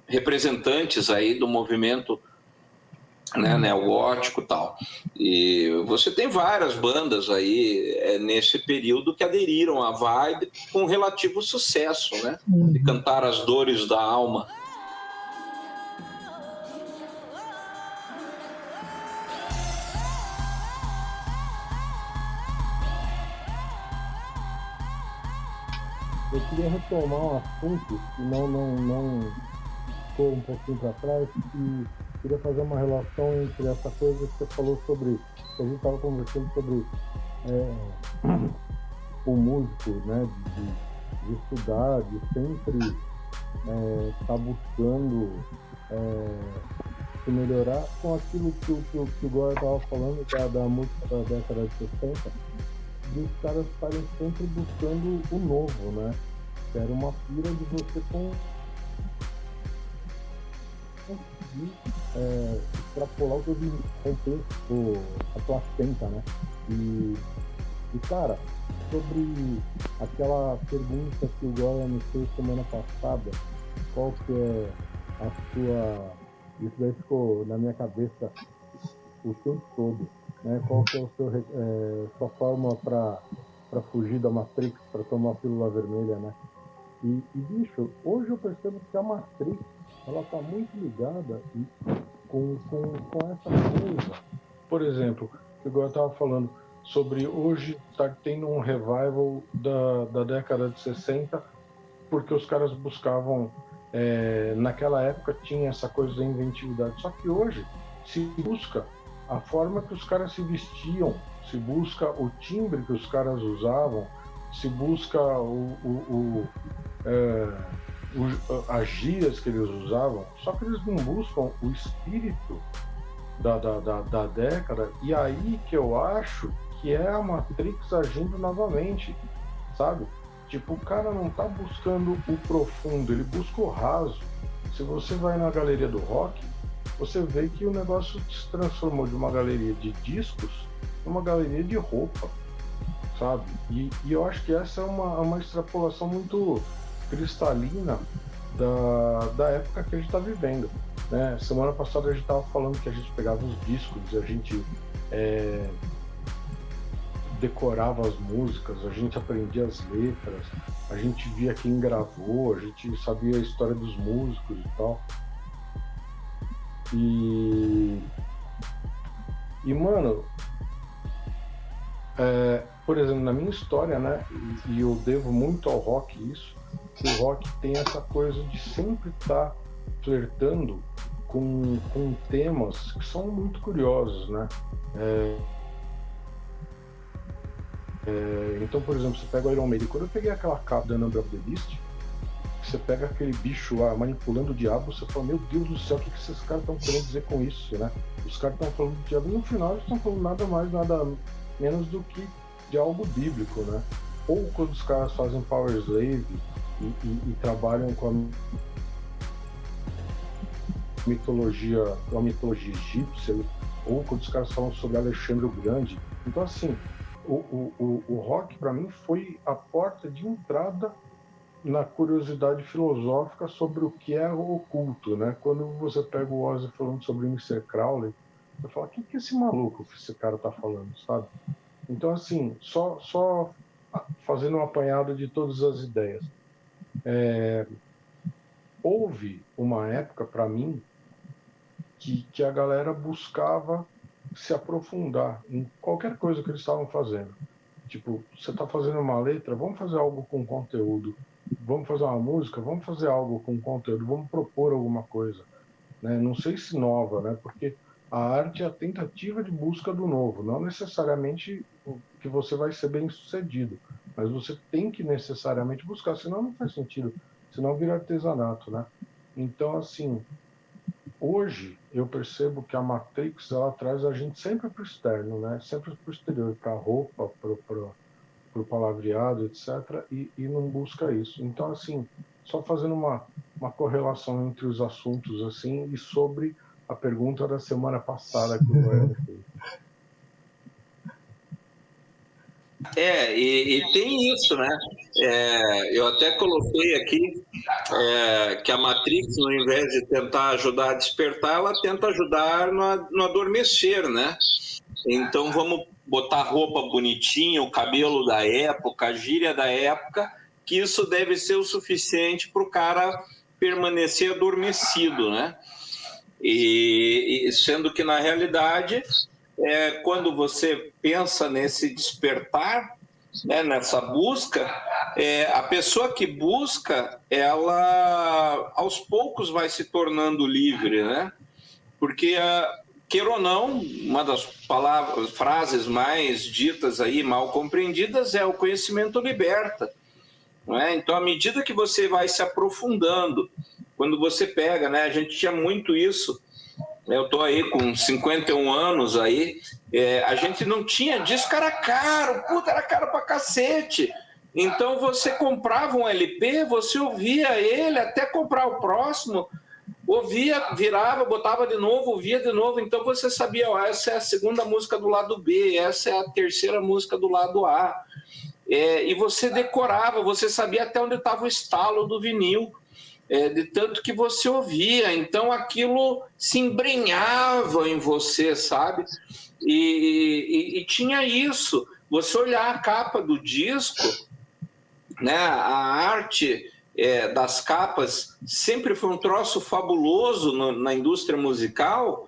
representantes aí do movimento, né, neogótico e tal. E você tem várias bandas aí nesse período que aderiram à vibe com relativo sucesso, né? De cantar as dores da alma. Eu queria retomar um assunto que não ficou um pouquinho para trás, e queria fazer uma relação entre essa coisa que você falou sobre, que a gente estava conversando sobre o músico, né, de estudar, de sempre estar buscando se melhorar, com aquilo que o Goya estava falando da música da década de 60, dos caras estarem sempre buscando o novo, né? Que era uma pira de você conseguir extrapolar o teu contexto, a tua assenta, né? E cara, sobre aquela pergunta que o Goya me fez semana passada, qual que é a sua... Isso daí ficou na minha cabeça o tempo todo, né? Qual que é o sua forma para fugir da Matrix, para tomar a pílula vermelha, né? E bicho, hoje eu percebo que a Matrix, ela tá muito ligada com essa coisa. Por exemplo, igual eu estava falando sobre hoje tá tendo um revival da década de 60, porque os caras buscavam, naquela época tinha essa coisa da inventividade, só que hoje se busca a forma que os caras se vestiam, se busca o timbre que os caras usavam, se busca as gírias que eles usavam, só que eles não buscam o espírito da década, e aí que eu acho que é a Matrix agindo novamente, sabe? Tipo, o cara não tá buscando o profundo, ele busca o raso. Se você vai na galeria do rock, você vê que o negócio se transformou de uma galeria de discos em uma galeria de roupa, sabe? E eu acho que essa é uma extrapolação muito cristalina da época que a gente está vivendo, né? Semana passada a gente estava falando que a gente pegava os discos e a gente decorava as músicas, a gente aprendia as letras, a gente via quem gravou, a gente sabia a história dos músicos e tal. E mano, por exemplo, na minha história, né, e eu devo muito ao rock isso, que o rock tem essa coisa de sempre estar flertando com temas que são muito curiosos, né? Então, por exemplo, você pega o Iron Maiden. Quando eu peguei aquela capa da Number of the Beast, você pega aquele bicho lá manipulando o diabo, você fala, meu Deus do céu, o que esses caras estão querendo dizer com isso, né? Os caras estão falando do diabo e no final eles estão falando nada mais, nada menos do que de algo bíblico, né? Ou quando os caras fazem Power Slave e trabalham com a mitologia egípcia, ou quando os caras falam sobre Alexandre o Grande. Então, assim, o rock para mim foi a porta de entrada na curiosidade filosófica sobre o que é o oculto, né? Quando você pega o Ozzy falando sobre o Mr. Crowley, você fala, o que esse maluco que esse cara tá falando, sabe? Então, assim, só fazendo um apanhado de todas as ideias. Houve uma época, para mim, que a galera buscava se aprofundar em qualquer coisa que eles estavam fazendo. Tipo, você está fazendo uma letra, vamos fazer algo com conteúdo. Vamos fazer uma música, vamos fazer algo com conteúdo, vamos propor alguma coisa. Né? Não sei se nova, né? Porque a arte é a tentativa de busca do novo, não necessariamente que você vai ser bem sucedido, mas você tem que necessariamente buscar, senão não faz sentido, senão vira artesanato, né? Então, assim, hoje eu percebo que a Matrix ela traz a gente sempre para o externo, né? Sempre para o exterior, para a roupa, para o palavreado, etc. E não busca isso. Então, assim, só fazendo uma correlação entre os assuntos assim e sobre a pergunta da semana passada que o Goiânia fez. E tem isso, né? Eu até coloquei aqui que a Matrix, ao invés de tentar ajudar a despertar, ela tenta ajudar no adormecer, né? Então vamos botar roupa bonitinha, o cabelo da época, a gíria da época, que isso deve ser o suficiente para o cara permanecer adormecido, né? E sendo que na realidade, quando você pensa nesse despertar, né, nessa busca, a pessoa que busca, ela aos poucos vai se tornando livre, né? Porque queira ou não, uma das frases mais ditas aí, mal compreendidas, é o conhecimento liberta. Não é? Então, à medida que você vai se aprofundando, quando você pega, né, a gente tinha muito isso, eu estou aí com 51 anos aí, a gente não tinha disco, era caro, era caro pra cacete. Então você comprava um LP, você ouvia ele até comprar o próximo, ouvia, virava, botava de novo, ouvia de novo, então você sabia, essa é a segunda música do lado B, essa é a terceira música do lado A. E você decorava, você sabia até onde estava o estalo do vinil, de tanto que você ouvia, então aquilo se embrenhava em você, sabe? E tinha isso, você olhar a capa do disco, né, a arte das capas sempre foi um troço fabuloso na indústria musical.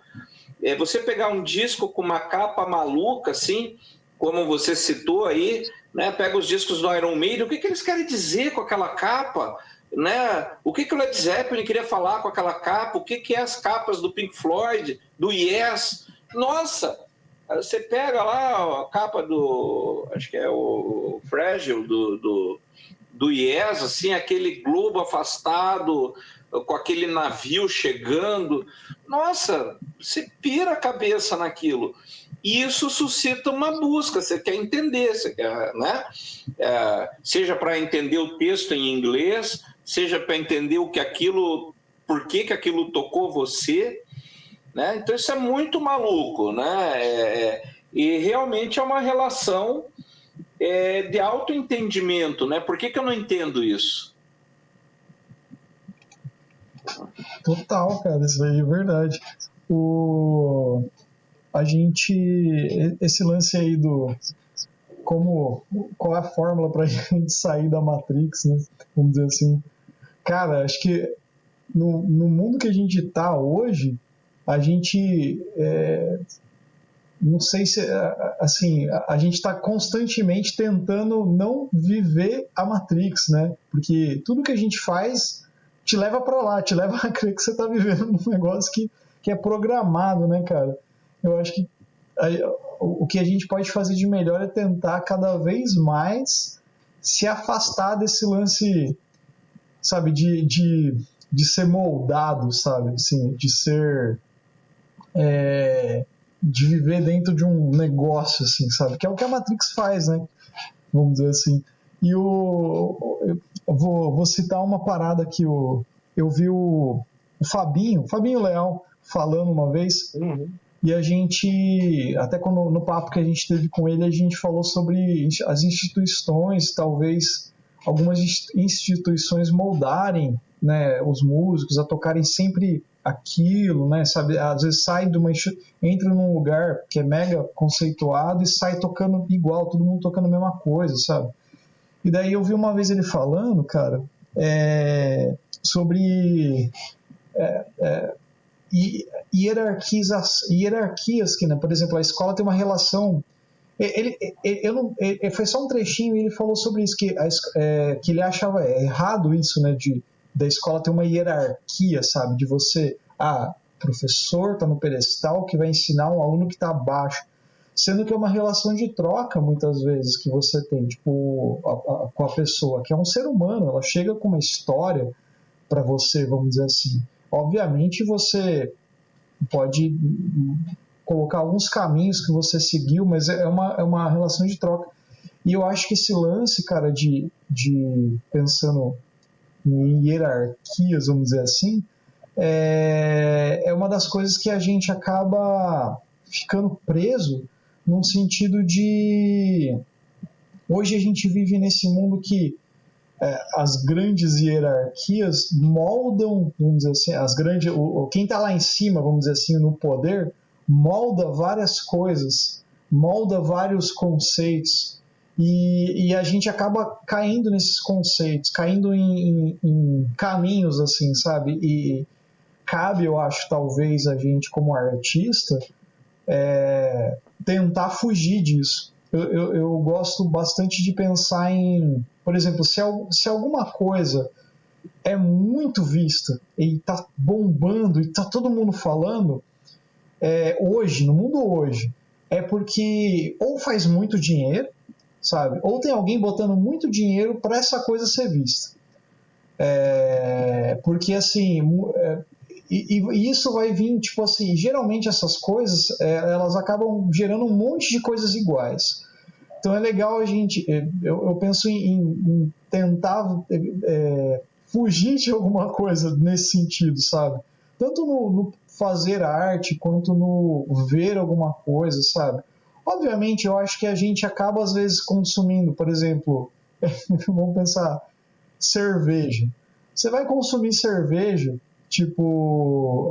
Você pegar um disco com uma capa maluca, assim, como você citou aí, né, pega os discos do Iron Maiden, o que eles querem dizer com aquela capa? Né? O que o Led Zeppelin queria falar com aquela capa? O que é as capas do Pink Floyd, do Yes? Nossa, você pega lá a capa do, acho que é o Fragile do Yes, assim, aquele globo afastado, com aquele navio chegando. Nossa, você pira a cabeça naquilo. E isso suscita uma busca, você quer entender, você quer, né? Seja para entender o texto em inglês, seja para entender o que aquilo, por que aquilo tocou você, né? Então isso é muito maluco, né? E realmente é uma relação de autoentendimento, né? Por que eu não entendo isso? Total, cara, isso aí é verdade. A gente, esse lance aí qual é a fórmula pra gente sair da Matrix, né? Vamos dizer assim. Cara, acho que no mundo que a gente tá hoje, a gente, não sei se, assim, a gente tá constantemente tentando não viver a Matrix, né? Porque tudo que a gente faz te leva pra lá, te leva a crer que você tá vivendo um negócio que é programado, né, cara? Eu acho que o que a gente pode fazer de melhor é tentar cada vez mais se afastar desse lance, sabe, de ser moldado, sabe, assim, de ser de viver dentro de um negócio, assim, sabe, que é o que a Matrix faz, né, vamos dizer assim. E eu vou citar uma parada que eu vi o Fabinho Leal falando uma vez. E a gente, até no papo que a gente teve com ele, a gente falou sobre as instituições, talvez algumas instituições moldarem, né, os músicos a tocarem sempre aquilo, né, sabe? Às vezes entra num lugar que é mega conceituado e sai tocando igual, todo mundo tocando a mesma coisa, sabe? E daí eu vi uma vez ele falando, cara, sobre hierarquias que, né, por exemplo, a escola tem uma relação. Foi só um trechinho e ele falou sobre isso, que ele achava errado isso, né, da escola ter uma hierarquia, sabe, de você, professor tá no pedestal que vai ensinar um aluno que está abaixo, sendo que é uma relação de troca muitas vezes que você tem, tipo, com a pessoa, que é um ser humano, ela chega com uma história para você, vamos dizer assim. Obviamente você pode colocar alguns caminhos que você seguiu, mas é uma relação de troca. E eu acho que esse lance, cara, de pensando em hierarquias, vamos dizer assim, é uma das coisas que a gente acaba ficando preso, num sentido de... Hoje a gente vive nesse mundo que as grandes hierarquias moldam, vamos dizer assim, quem está lá em cima, vamos dizer assim, no poder, molda várias coisas, molda vários conceitos, e a gente acaba caindo nesses conceitos, caindo em caminhos, assim, sabe? E cabe, eu acho, talvez a gente, como artista, tentar fugir disso. Eu gosto bastante de pensar em, por exemplo, se alguma coisa é muito vista e está bombando e está todo mundo falando, hoje, no mundo hoje, é porque ou faz muito dinheiro, sabe? Ou tem alguém botando muito dinheiro para essa coisa ser vista. Porque assim, e isso vai vir, tipo assim, geralmente essas coisas, elas acabam gerando um monte de coisas iguais. Então é legal a gente, eu penso em tentar fugir de alguma coisa nesse sentido, sabe? Tanto no fazer arte, quanto no ver alguma coisa, sabe? Obviamente, eu acho que a gente acaba, às vezes, consumindo, por exemplo, vamos pensar, cerveja. Você vai consumir cerveja, tipo,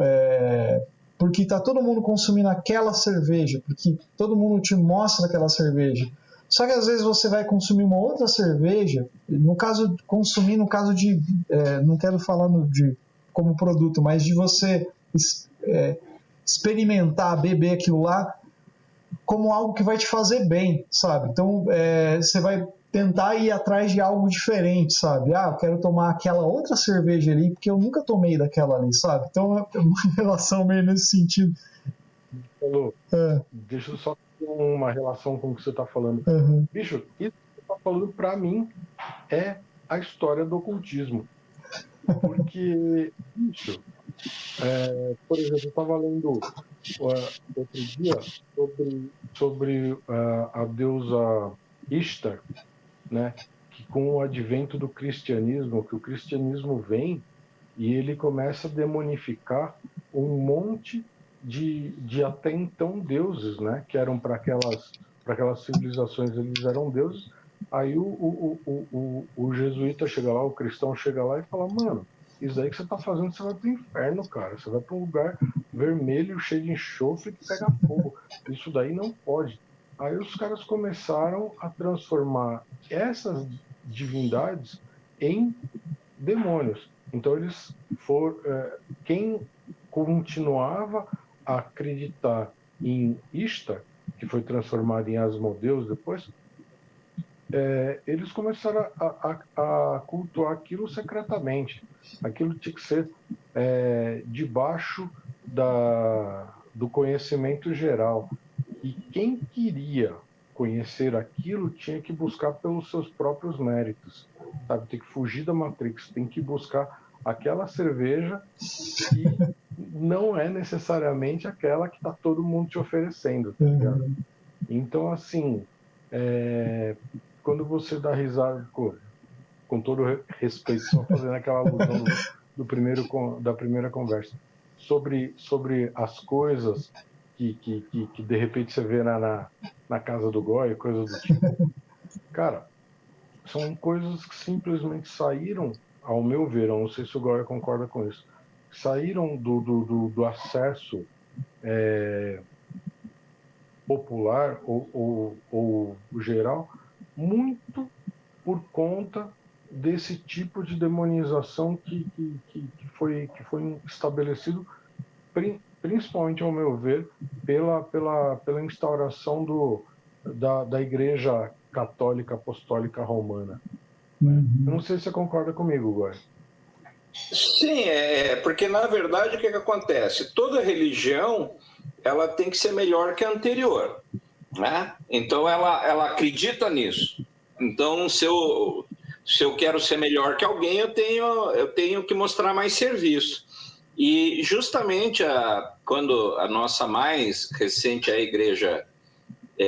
porque tá todo mundo consumindo aquela cerveja, porque todo mundo te mostra aquela cerveja. Só que às vezes você vai consumir uma outra cerveja, no caso de, não quero falar como produto, mas de você experimentar, beber aquilo lá como algo que vai te fazer bem, sabe? Então você vai tentar ir atrás de algo diferente, sabe? Eu quero tomar aquela outra cerveja ali, porque eu nunca tomei daquela ali, sabe? Então é uma relação meio nesse sentido. Falou. Deixa eu só ter uma relação com o que você está falando. Uhum. Bicho, isso que você está falando, para mim, é a história do ocultismo. Porque, bicho, por exemplo, eu estava lendo outro dia sobre a deusa Ishtar, né? Que com o advento do cristianismo, que o cristianismo vem e ele começa a demonificar um monte de até então deuses, né? Que eram para aquelas civilizações, eles eram deuses. Aí o jesuíta chega lá, o cristão chega lá e fala: mano, isso aí que você tá fazendo, você vai pro inferno, cara. Você vai para um lugar vermelho, cheio de enxofre que pega fogo. Isso daí não pode. Aí os caras começaram a transformar essas divindades em demônios. Então eles foram, quem continuava a acreditar em Ishtar, que foi transformado em Asmodeus depois, eles começaram a cultuar aquilo secretamente. Aquilo tinha que ser debaixo do conhecimento geral. E quem queria conhecer aquilo tinha que buscar pelos seus próprios méritos, sabe? Tem que fugir da Matrix, tem que buscar aquela cerveja que não é necessariamente aquela que está todo mundo te oferecendo, tá ligado? Então, assim, quando você dá risada, com todo respeito, só fazendo aquela alusão da primeira conversa, sobre as coisas que de repente você vê na casa do Goy, coisas do tipo. Cara, são coisas que simplesmente saíram, ao meu ver, eu não sei se o Goy concorda com isso, saíram do acesso popular ou geral, muito por conta desse tipo de demonização que foi estabelecido principalmente, ao meu ver, pela instauração da Igreja Católica Apostólica Romana. Eu não sei se você concorda comigo, Góis. Sim, porque na verdade o que acontece? Toda religião ela tem que ser melhor que a anterior, né? Então ela acredita nisso. Então se eu quero ser melhor que alguém, eu tenho que mostrar mais serviço. E justamente quando a nossa mais recente a igreja,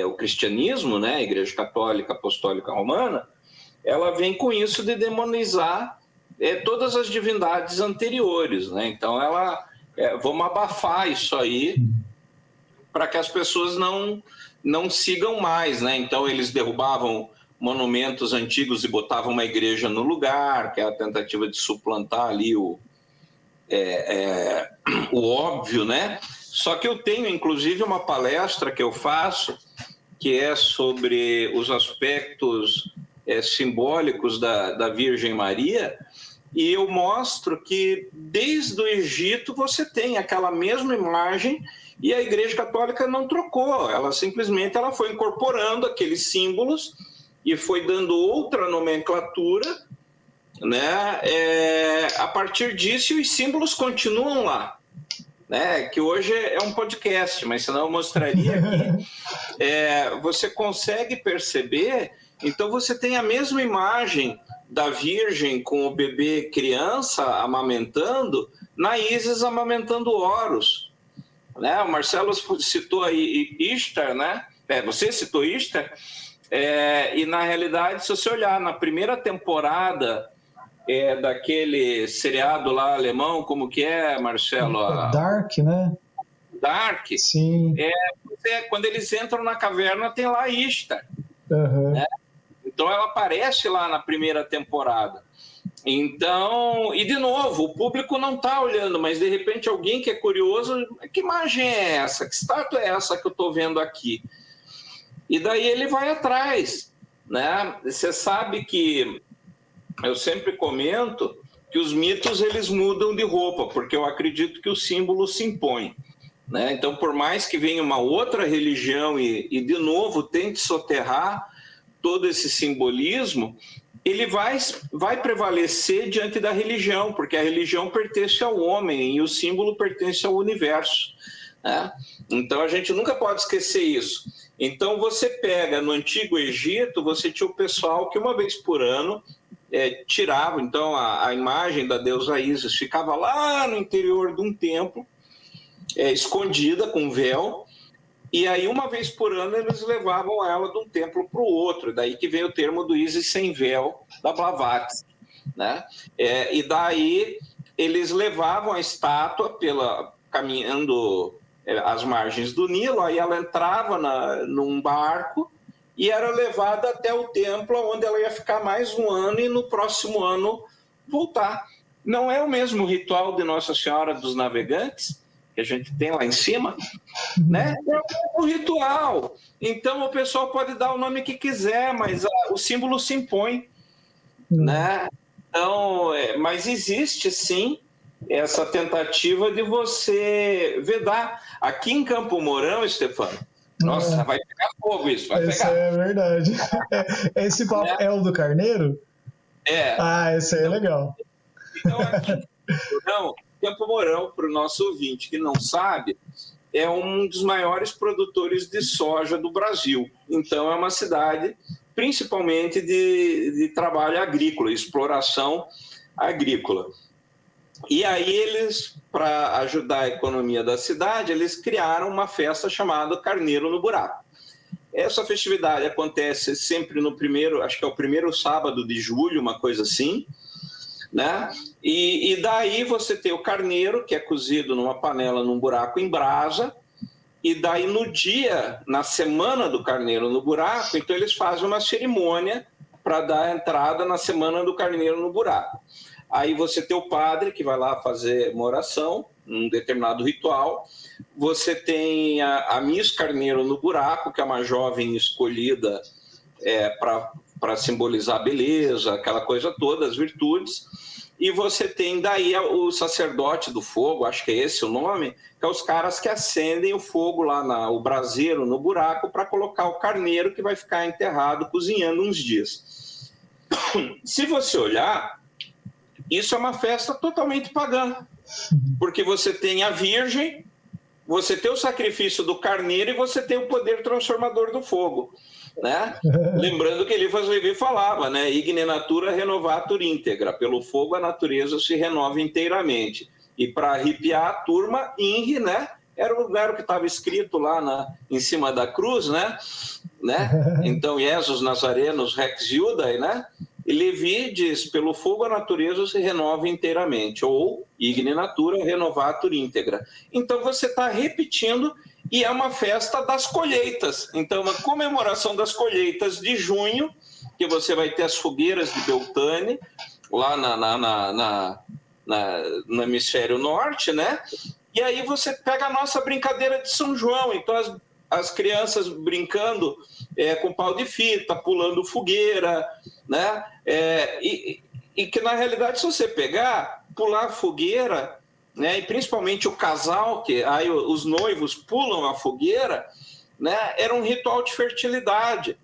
o cristianismo, né, a Igreja Católica Apostólica Romana, ela vem com isso de demonizar todas as divindades anteriores, né? Então vamos abafar isso aí para que as pessoas não sigam mais, né? Então eles derrubavam monumentos antigos e botavam uma igreja no lugar, que é a tentativa de suplantar ali o óbvio, né? Só que eu tenho, inclusive, uma palestra que eu faço que é sobre os aspectos simbólicos da Virgem Maria, e eu mostro que desde o Egito você tem aquela mesma imagem e a Igreja Católica não trocou, ela simplesmente foi incorporando aqueles símbolos e foi dando outra nomenclatura, né? A partir disso os símbolos continuam lá, né? Que hoje é um podcast, mas senão eu mostraria aqui. Você consegue perceber, então você tem a mesma imagem da Virgem com o bebê criança amamentando, na Ísis amamentando Horus, né? O Marcelo citou aí Ishtar, né? Você citou Ishtar, e na realidade, se você olhar na primeira temporada daquele seriado lá alemão, como que é, Marcelo? Dark, né? Dark. Sim. Quando eles entram na caverna, tem lá Ishtar. Uhum. Né? Então ela aparece lá na primeira temporada. Então, e de novo, o público não está olhando, mas de repente alguém que é curioso, que imagem é essa? Que estátua é essa que eu estou vendo aqui? E daí ele vai atrás, né? Você sabe que eu sempre comento que os mitos eles mudam de roupa, porque eu acredito que o símbolo se impõe, né? Então, por mais que venha uma outra religião e de novo tente soterrar todo esse simbolismo, ele vai prevalecer diante da religião, porque a religião pertence ao homem e o símbolo pertence ao universo, né? Então a gente nunca pode esquecer isso. Então você pega no Antigo Egito, você tinha o pessoal que uma vez por ano tirava, então a imagem da deusa Ísis ficava lá no interior de um templo, escondida com véu. E aí, uma vez por ano, eles levavam ela de um templo para o outro. Daí que vem o termo do Ísis sem véu, da Blavatsky, né? E daí, eles levavam a estátua caminhando às margens do Nilo, aí ela entrava num barco e era levada até o templo, onde ela ia ficar mais um ano e no próximo ano voltar. Não é o mesmo ritual de Nossa Senhora dos Navegantes, que a gente tem lá em cima, né? É um ritual. Então o pessoal pode dar o nome que quiser, mas o símbolo se impõe, né? Então, mas existe sim essa tentativa de você vedar. Aqui em Campo Mourão, Stefano, nossa, vai pegar fogo isso, vai Isso pegar. É verdade. Esse papo é o do Carneiro? Esse aí é legal. Então aqui Campo Mourão, para o nosso ouvinte que não sabe, é um dos maiores produtores de soja do Brasil. Então, é uma cidade principalmente de trabalho agrícola, exploração agrícola. E aí eles, para ajudar a economia da cidade, eles criaram uma festa chamada Carneiro no Buraco. Essa festividade acontece sempre no primeiro, acho que é o primeiro sábado de julho, uma coisa assim, né? E daí você tem o carneiro, que é cozido numa panela, num buraco em brasa, e daí no dia, na semana do carneiro no buraco, então eles fazem uma cerimônia para dar a entrada na semana do carneiro no buraco. Aí você tem o padre que vai lá fazer uma oração, um determinado ritual. Você tem a Miss Carneiro no Buraco, que é uma jovem escolhida para simbolizar a beleza, aquela coisa toda, as virtudes. e você tem daí o sacerdote do fogo, acho que é esse o nome, que é os caras que acendem o fogo lá, o braseiro, no buraco, para colocar o carneiro que vai ficar enterrado, cozinhando uns dias. Se você olhar, isso é uma festa totalmente pagã, porque você tem a Virgem, você tem o sacrifício do carneiro e você tem o poder transformador do fogo, né? Lembrando que Eliphas Levi falava, né? Igne natura renovatur íntegra, pelo fogo a natureza se renova inteiramente. E para arrepiar a turma, Inri, né? Era o que estava escrito lá em cima da cruz, né? Então, Jesus Nazarenos Rex Iudae, né? E Levi diz, pelo fogo a natureza se renova inteiramente, ou Igne natura renovatur íntegra. Então você está repetindo, e é uma festa das colheitas. Então, uma comemoração das colheitas de junho, que você vai ter as fogueiras de Beltane, lá no hemisfério norte, né? E aí você pega a nossa brincadeira de São João, então as crianças brincando com pau de fita, pulando fogueira, né? E que, na realidade, se você pegar, pular fogueira, né? E principalmente o casal, que aí os noivos pulam a fogueira, né? Era um ritual de fertilidade,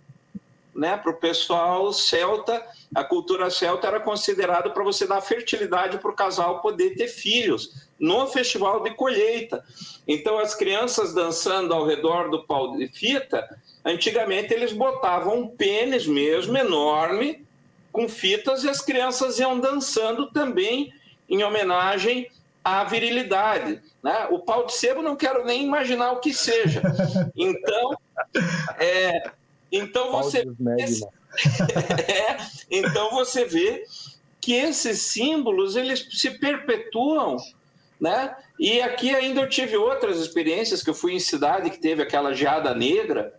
né? Para o pessoal celta, a cultura celta era considerada para você dar fertilidade para o casal poder ter filhos no festival de colheita. Então, as crianças dançando ao redor do pau de fita, antigamente eles botavam um pênis mesmo, enorme, com fitas, e as crianças iam dançando também em homenagem à virilidade, né? O pau de sebo não quero nem imaginar o que seja. Então você então você vê que esses símbolos eles se perpetuam, né? E aqui ainda eu tive outras experiências, que eu fui em cidade que teve aquela geada negra,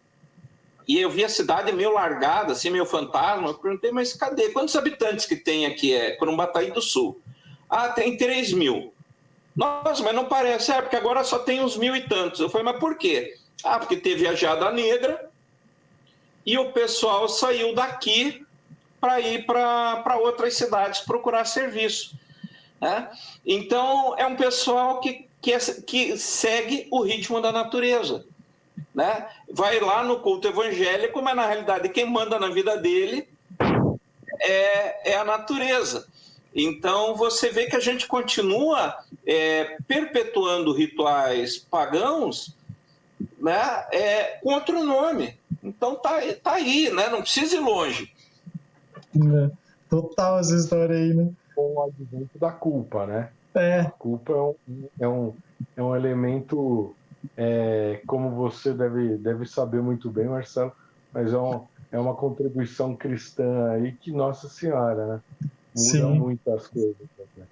e eu vi a cidade meio largada, assim, meio fantasma. Eu perguntei, mas cadê? Quantos habitantes que tem aqui? Corumbataí do Sul. Ah, tem 3 mil. Nossa, mas não parece. Porque agora só tem uns 1.000 e tantos. Eu falei, mas por quê? Ah, porque teve a geada negra e o pessoal saiu daqui para ir para outras cidades procurar serviço, né? Então, é um pessoal que segue o ritmo da natureza, né? Vai lá no culto evangélico, mas na realidade quem manda na vida dele é a natureza. Então você vê que a gente continua perpetuando rituais pagãos, né? Com outro nome. Então tá aí, né? Não precisa ir longe. Total essa história aí, né? Com o advento da culpa, né? A culpa é um elemento, como você deve saber muito bem, Marcelo, mas é uma contribuição cristã aí que, Nossa Senhora, né? Muda muitas coisas. Né?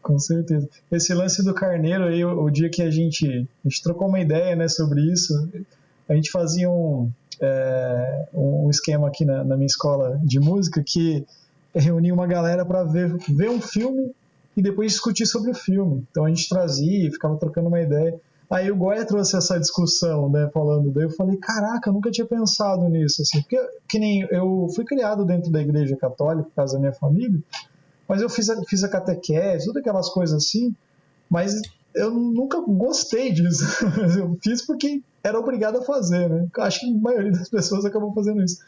Com certeza. Esse lance do carneiro aí, o dia que a gente trocou uma ideia, né, sobre isso, a gente fazia um esquema aqui na minha escola de música que reunia uma galera para ver um filme e depois discutir sobre o filme. Então a gente trazia e ficava trocando uma ideia. Aí o Goya trouxe essa discussão, né, falando, daí eu falei, caraca, eu nunca tinha pensado nisso, assim, porque que nem eu fui criado dentro da igreja católica, por causa da minha família, mas eu fiz a catequese, todas aquelas coisas assim, mas eu nunca gostei disso. Eu fiz porque era obrigado a fazer, né? Acho que a maioria das pessoas acabam fazendo isso.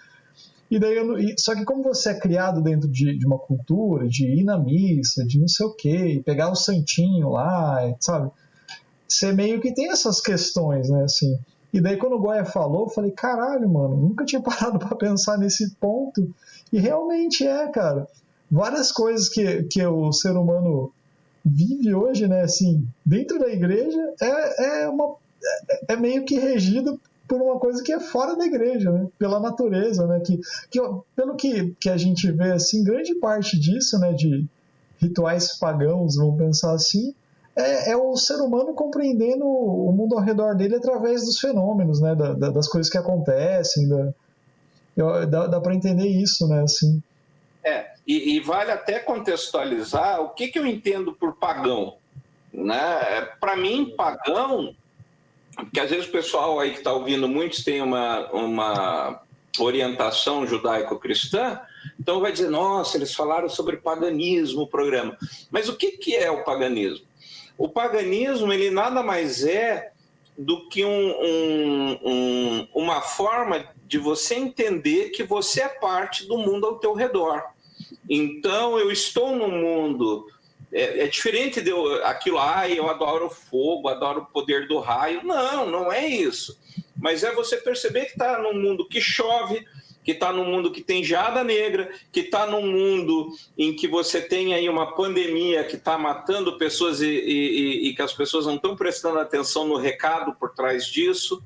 E daí só que como você é criado dentro de uma cultura, de ir na missa, de não sei o quê, pegar o santinho lá, sabe? Você meio que tem essas questões, né, assim. E daí quando o Goya falou, eu falei, caralho, mano, nunca tinha parado pra pensar nesse ponto. E realmente cara. Várias coisas que o ser humano vive hoje, né, assim, dentro da igreja, é meio que regido por uma coisa que é fora da igreja, né, pela natureza, né, que pelo que a gente vê, assim, grande parte disso, né, de rituais pagãos, vamos pensar assim, é o ser humano compreendendo o mundo ao redor dele através dos fenômenos, né, das coisas que acontecem, dá para entender isso, né, assim. E vale até contextualizar o que eu entendo por pagão, né? Para mim, pagão, porque às vezes o pessoal aí que está ouvindo, muitos têm uma orientação judaico-cristã, então vai dizer, nossa, eles falaram sobre paganismo o programa. Mas o que é o paganismo? O paganismo, ele nada mais é do que uma forma de você entender que você é parte do mundo ao teu redor. Então, eu estou no mundo... É diferente de aquilo, eu adoro o fogo, adoro o poder do raio. Não, não é isso. Mas é você perceber que está num mundo que chove, que está num mundo que tem geada negra, que está num mundo em que você tem aí uma pandemia que está matando pessoas e que as pessoas não estão prestando atenção no recado por trás disso,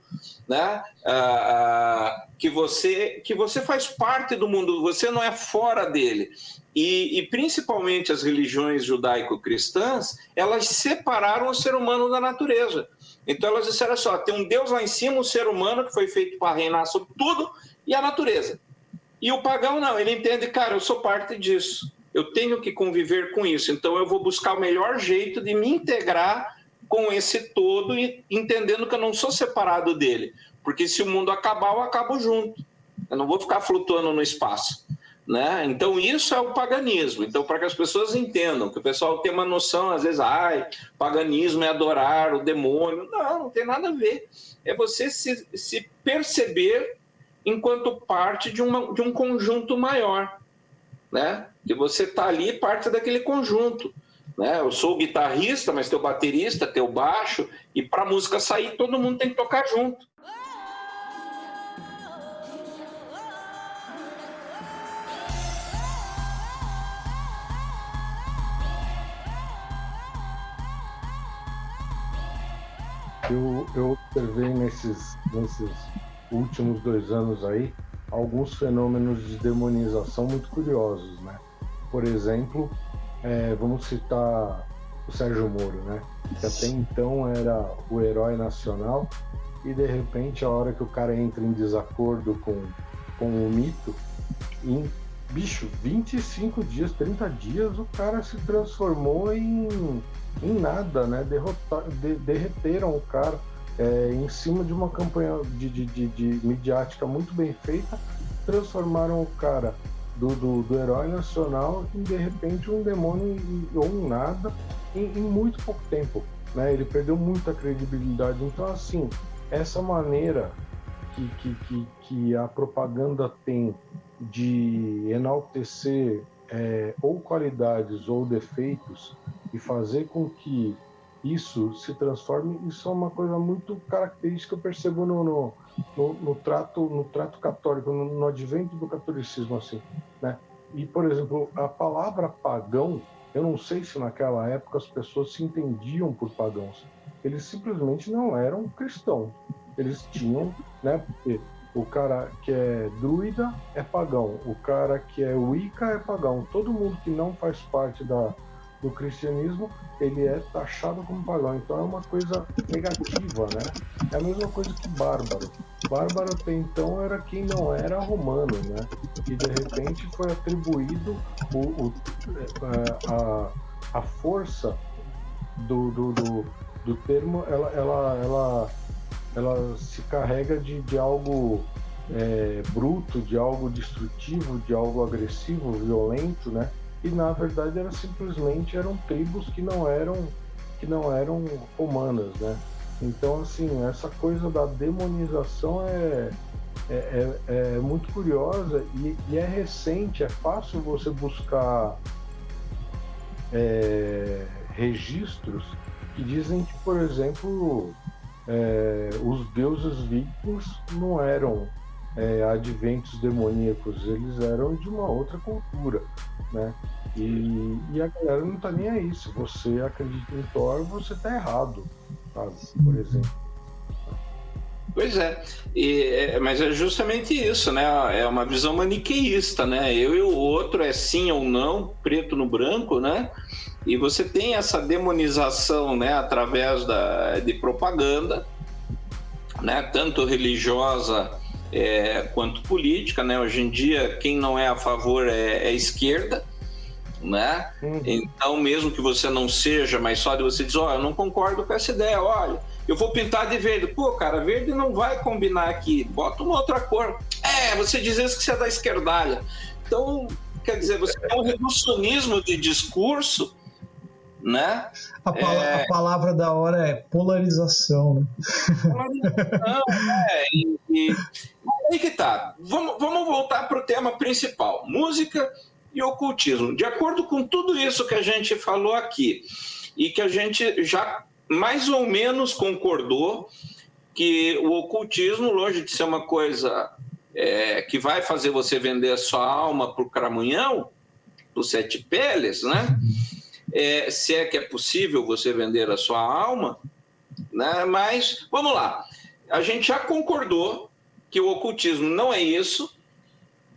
né? Que você faz parte do mundo, você não é fora dele. E principalmente as religiões judaico-cristãs, elas separaram o ser humano da natureza. Então elas disseram assim, tem um Deus lá em cima, um ser humano que foi feito para reinar sobre tudo, e a natureza. E o pagão não, ele entende, cara, eu sou parte disso, eu tenho que conviver com isso, então eu vou buscar o melhor jeito de me integrar com esse todo, e entendendo que eu não sou separado dele, porque se o mundo acabar, eu acabo junto, eu não vou ficar flutuando no espaço, né? Então isso é o paganismo. Então, para que as pessoas entendam, que o pessoal tem uma noção, às vezes, paganismo é adorar o demônio. Não tem nada a ver, é você se perceber enquanto parte de um conjunto maior, né? Que você está ali parte daquele conjunto, né? Eu sou o guitarrista, mas tem o baterista, tem o baixo, e para a música sair, todo mundo tem que tocar junto. Eu observei nesses últimos 2 anos aí alguns fenômenos de demonização muito curiosos, né? Por exemplo, vamos citar o Sérgio Moro, né? Que até então era o herói nacional, e de repente, a hora que o cara entra em desacordo com o mito, em 25 dias, 30 dias, o cara se transformou em nada, né? Derreteram o cara em cima de uma campanha de midiática muito bem feita, transformaram o cara do herói nacional em, de repente, um demônio ou um nada em muito pouco tempo, né? Ele perdeu muita credibilidade. Então, assim, essa maneira que a propaganda tem de enaltecer ou qualidades ou defeitos e fazer com que isso se transforme, isso é uma coisa muito característica, eu percebo no trato católico, no advento do catolicismo, assim, né? E, por exemplo, a palavra pagão, eu não sei se naquela época as pessoas se entendiam por pagãos, eles simplesmente não eram cristãos, eles tinham, né? Porque o cara que é druida é pagão, o cara que é wicca é pagão, todo mundo que não faz parte do cristianismo, ele é taxado como pagão. Então é uma coisa negativa, né? É a mesma coisa que bárbaro. Bárbaro até então era quem não era romano, né? E de repente foi atribuído a força do termo, ela se carrega de algo bruto, de algo destrutivo, de algo agressivo, violento, né? E na verdade eram tribos que não eram romanas, né? Então, assim, essa coisa da demonização é muito curiosa e é recente. É fácil você buscar registros que dizem que, por exemplo, os deuses vikings não eram adventos demoníacos, eles eram de uma outra cultura, né? E a galera não tá nem aí. Se você acredita em Thor, você tá errado, sabe? Por exemplo. Pois é, mas é justamente isso, né? É uma visão maniqueísta, né? Eu e o outro é sim ou não, preto no branco, né? E você tem essa demonização, né? Através de propaganda, né? Tanto religiosa quanto política, né? Hoje em dia, quem não é a favor é esquerda, né? Então, mesmo que você não seja, mas só de você dizer, eu não concordo com essa ideia, olha, eu vou pintar de verde. Pô, cara, verde não vai combinar aqui, bota uma outra cor. você diz isso que você é da esquerdalha. Então, quer dizer, você tem um reducionismo de discurso, né? A palavra da hora é polarização, né? Polarização, e aí que tá. Vamos voltar para o tema principal: música e ocultismo. De acordo com tudo isso que a gente falou aqui, e que a gente já mais ou menos concordou que o ocultismo, longe de ser uma coisa que vai fazer você vender a sua alma para o cramunhão, dos sete peles, né? Se é que é possível você vender a sua alma, né? Mas, vamos lá, a gente já concordou que o ocultismo não é isso,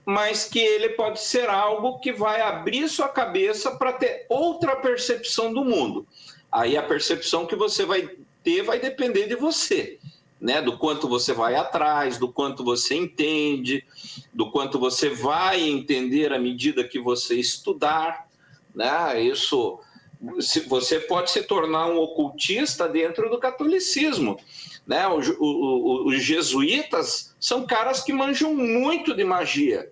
mas que ele pode ser algo que vai abrir sua cabeça para ter outra percepção do mundo. Aí a percepção que você vai ter vai depender de você, né? Do quanto você vai atrás, do quanto você entende, do quanto você vai entender à medida que você estudar, né? Isso, você pode se tornar um ocultista dentro do catolicismo, né? Os jesuítas são caras que manjam muito de magia.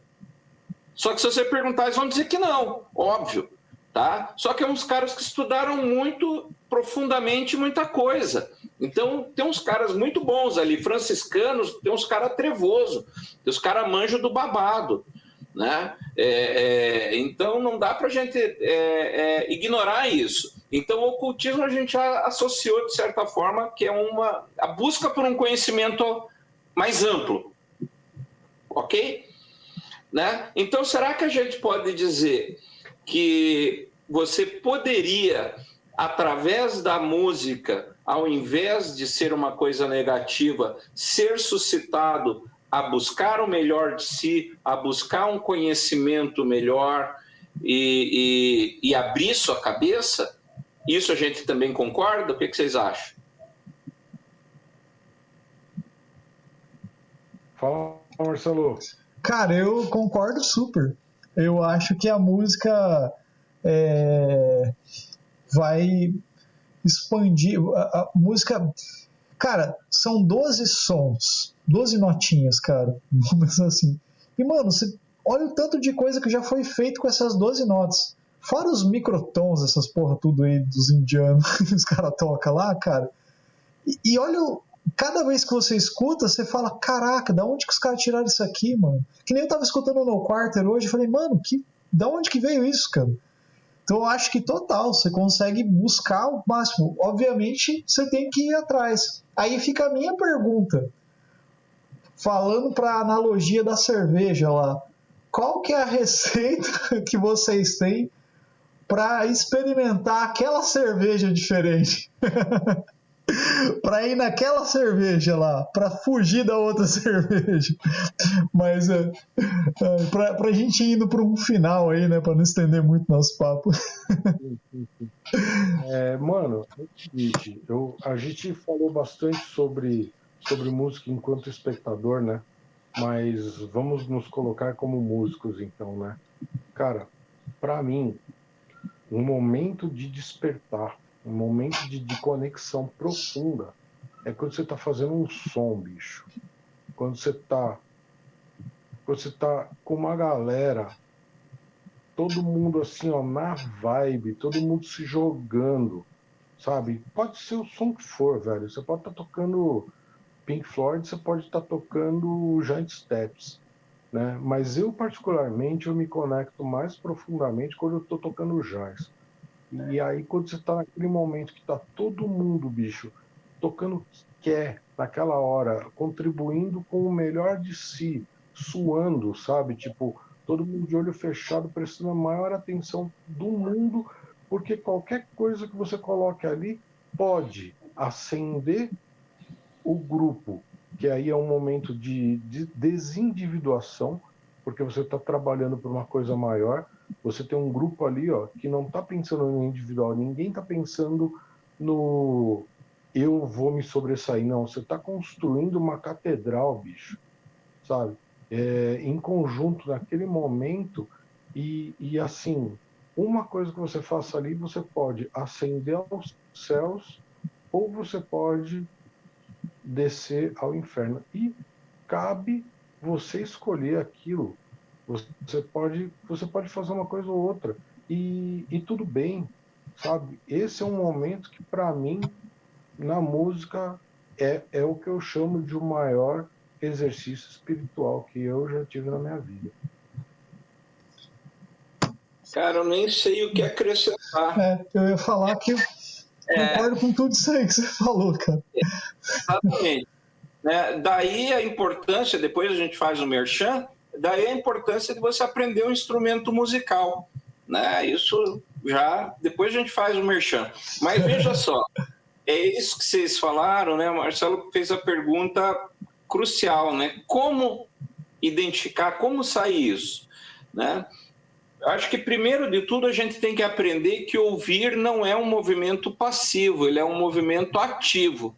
Só que se você perguntar, eles vão dizer que não, óbvio, tá? Só que é uns caras que estudaram muito profundamente muita coisa. Então, tem uns caras muito bons ali, franciscanos, tem uns caras trevosos, tem uns caras manjam do babado, né? Então, não dá para a gente ignorar isso. Então, o ocultismo a gente já associou, de certa forma, que é a busca por um conhecimento mais amplo, ok? Né? Então, será que a gente pode dizer que você poderia, através da música, ao invés de ser uma coisa negativa, ser suscitado a buscar o melhor de si, a buscar um conhecimento melhor e abrir sua cabeça? Isso a gente também concorda? O que vocês acham? Fala, Marcelo. Cara, eu concordo super. Eu acho que a música vai expandir. A música. Cara, são 12 sons, 12 notinhas, cara. Vamos pensar assim. E, mano, você olha o tanto de coisa que já foi feito com essas 12 notas. Fora os microtons, essas porra tudo aí dos indianos que os caras tocam lá, cara. E olha, cada vez que você escuta, você fala, caraca, da onde que os caras tiraram isso aqui, mano? Que nem eu tava escutando no Quarter hoje, eu falei, mano, da onde que veio isso, cara? Então eu acho que total, você consegue buscar o máximo. Obviamente, você tem que ir atrás. Aí fica a minha pergunta, falando pra analogia da cerveja lá, qual que é a receita que vocês têm para experimentar aquela cerveja diferente? Para ir naquela cerveja lá, para fugir da outra cerveja. Mas pra gente indo para um final aí, né, para não estender muito nosso papo. Mano, é o seguinte, a gente falou bastante sobre música enquanto espectador, né? Mas vamos nos colocar como músicos, então, né? Cara, para mim, um momento de despertar, um momento de conexão profunda é quando você tá fazendo um som, bicho. Quando você tá com uma galera, todo mundo assim, ó, na vibe, todo mundo se jogando, sabe? Pode ser o som que for, velho. Você pode estar tocando Pink Floyd, você pode estar tocando Giant Steps, né? Mas eu, particularmente, eu me conecto mais profundamente quando eu tô tocando jazz. E aí, quando você tá naquele momento que tá todo mundo, bicho, tocando o que quer, naquela hora, contribuindo com o melhor de si, suando, sabe? Tipo, todo mundo de olho fechado, prestando a maior atenção do mundo, porque qualquer coisa que você coloque ali pode acender o grupo, que aí é um momento de desindividuação, porque você está trabalhando por uma coisa maior. Você tem um grupo ali, ó, que não está pensando no individual, ninguém está pensando no eu vou me sobressair, não. Você está construindo uma catedral, bicho, sabe? Em conjunto, naquele momento, e assim, uma coisa que você faça ali, você pode ascender aos céus, ou você pode descer ao inferno. E cabe você escolher aquilo. Você pode fazer uma coisa ou outra. E tudo bem, sabe? Esse é um momento que, para mim, na música, é o que eu chamo de o maior exercício espiritual que eu já tive na minha vida. Cara, eu nem sei o que acrescentar. Eu ia falar que concordo com tudo isso aí que você falou, cara. Exatamente. Né? Daí a importância, depois a gente faz o merchan, daí a importância de você aprender um instrumento musical. Né? Isso já, depois a gente faz o merchan. Mas veja só, é isso que vocês falaram, né? O Marcelo fez a pergunta crucial, né? Como identificar, como sair isso? Né? Acho que, primeiro de tudo, a gente tem que aprender que ouvir não é um movimento passivo, ele é um movimento ativo.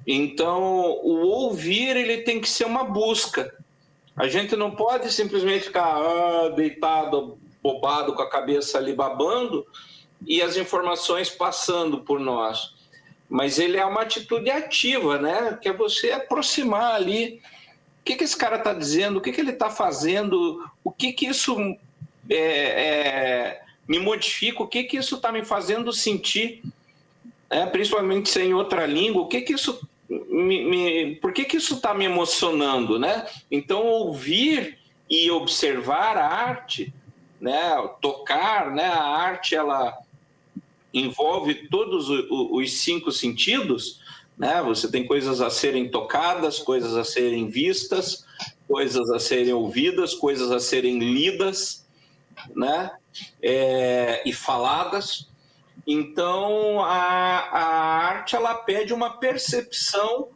Então, o ouvir ele tem que ser uma busca. A gente não pode simplesmente ficar deitado, bobado, com a cabeça ali babando e as informações passando por nós. Mas ele é uma atitude ativa, né? Que é você aproximar ali. O que esse cara está dizendo? O que ele está fazendo? O que isso me modifica? O que isso está me fazendo sentir? Principalmente sem outra língua. O que isso por que isso está me emocionando, né? Então, ouvir e observar a arte, né? Tocar, né? A arte, ela envolve todos os 5 sentidos, né? Você tem coisas a serem tocadas, coisas a serem vistas, coisas a serem ouvidas, coisas a serem lidas, né? E faladas. Então, a arte ela pede uma percepção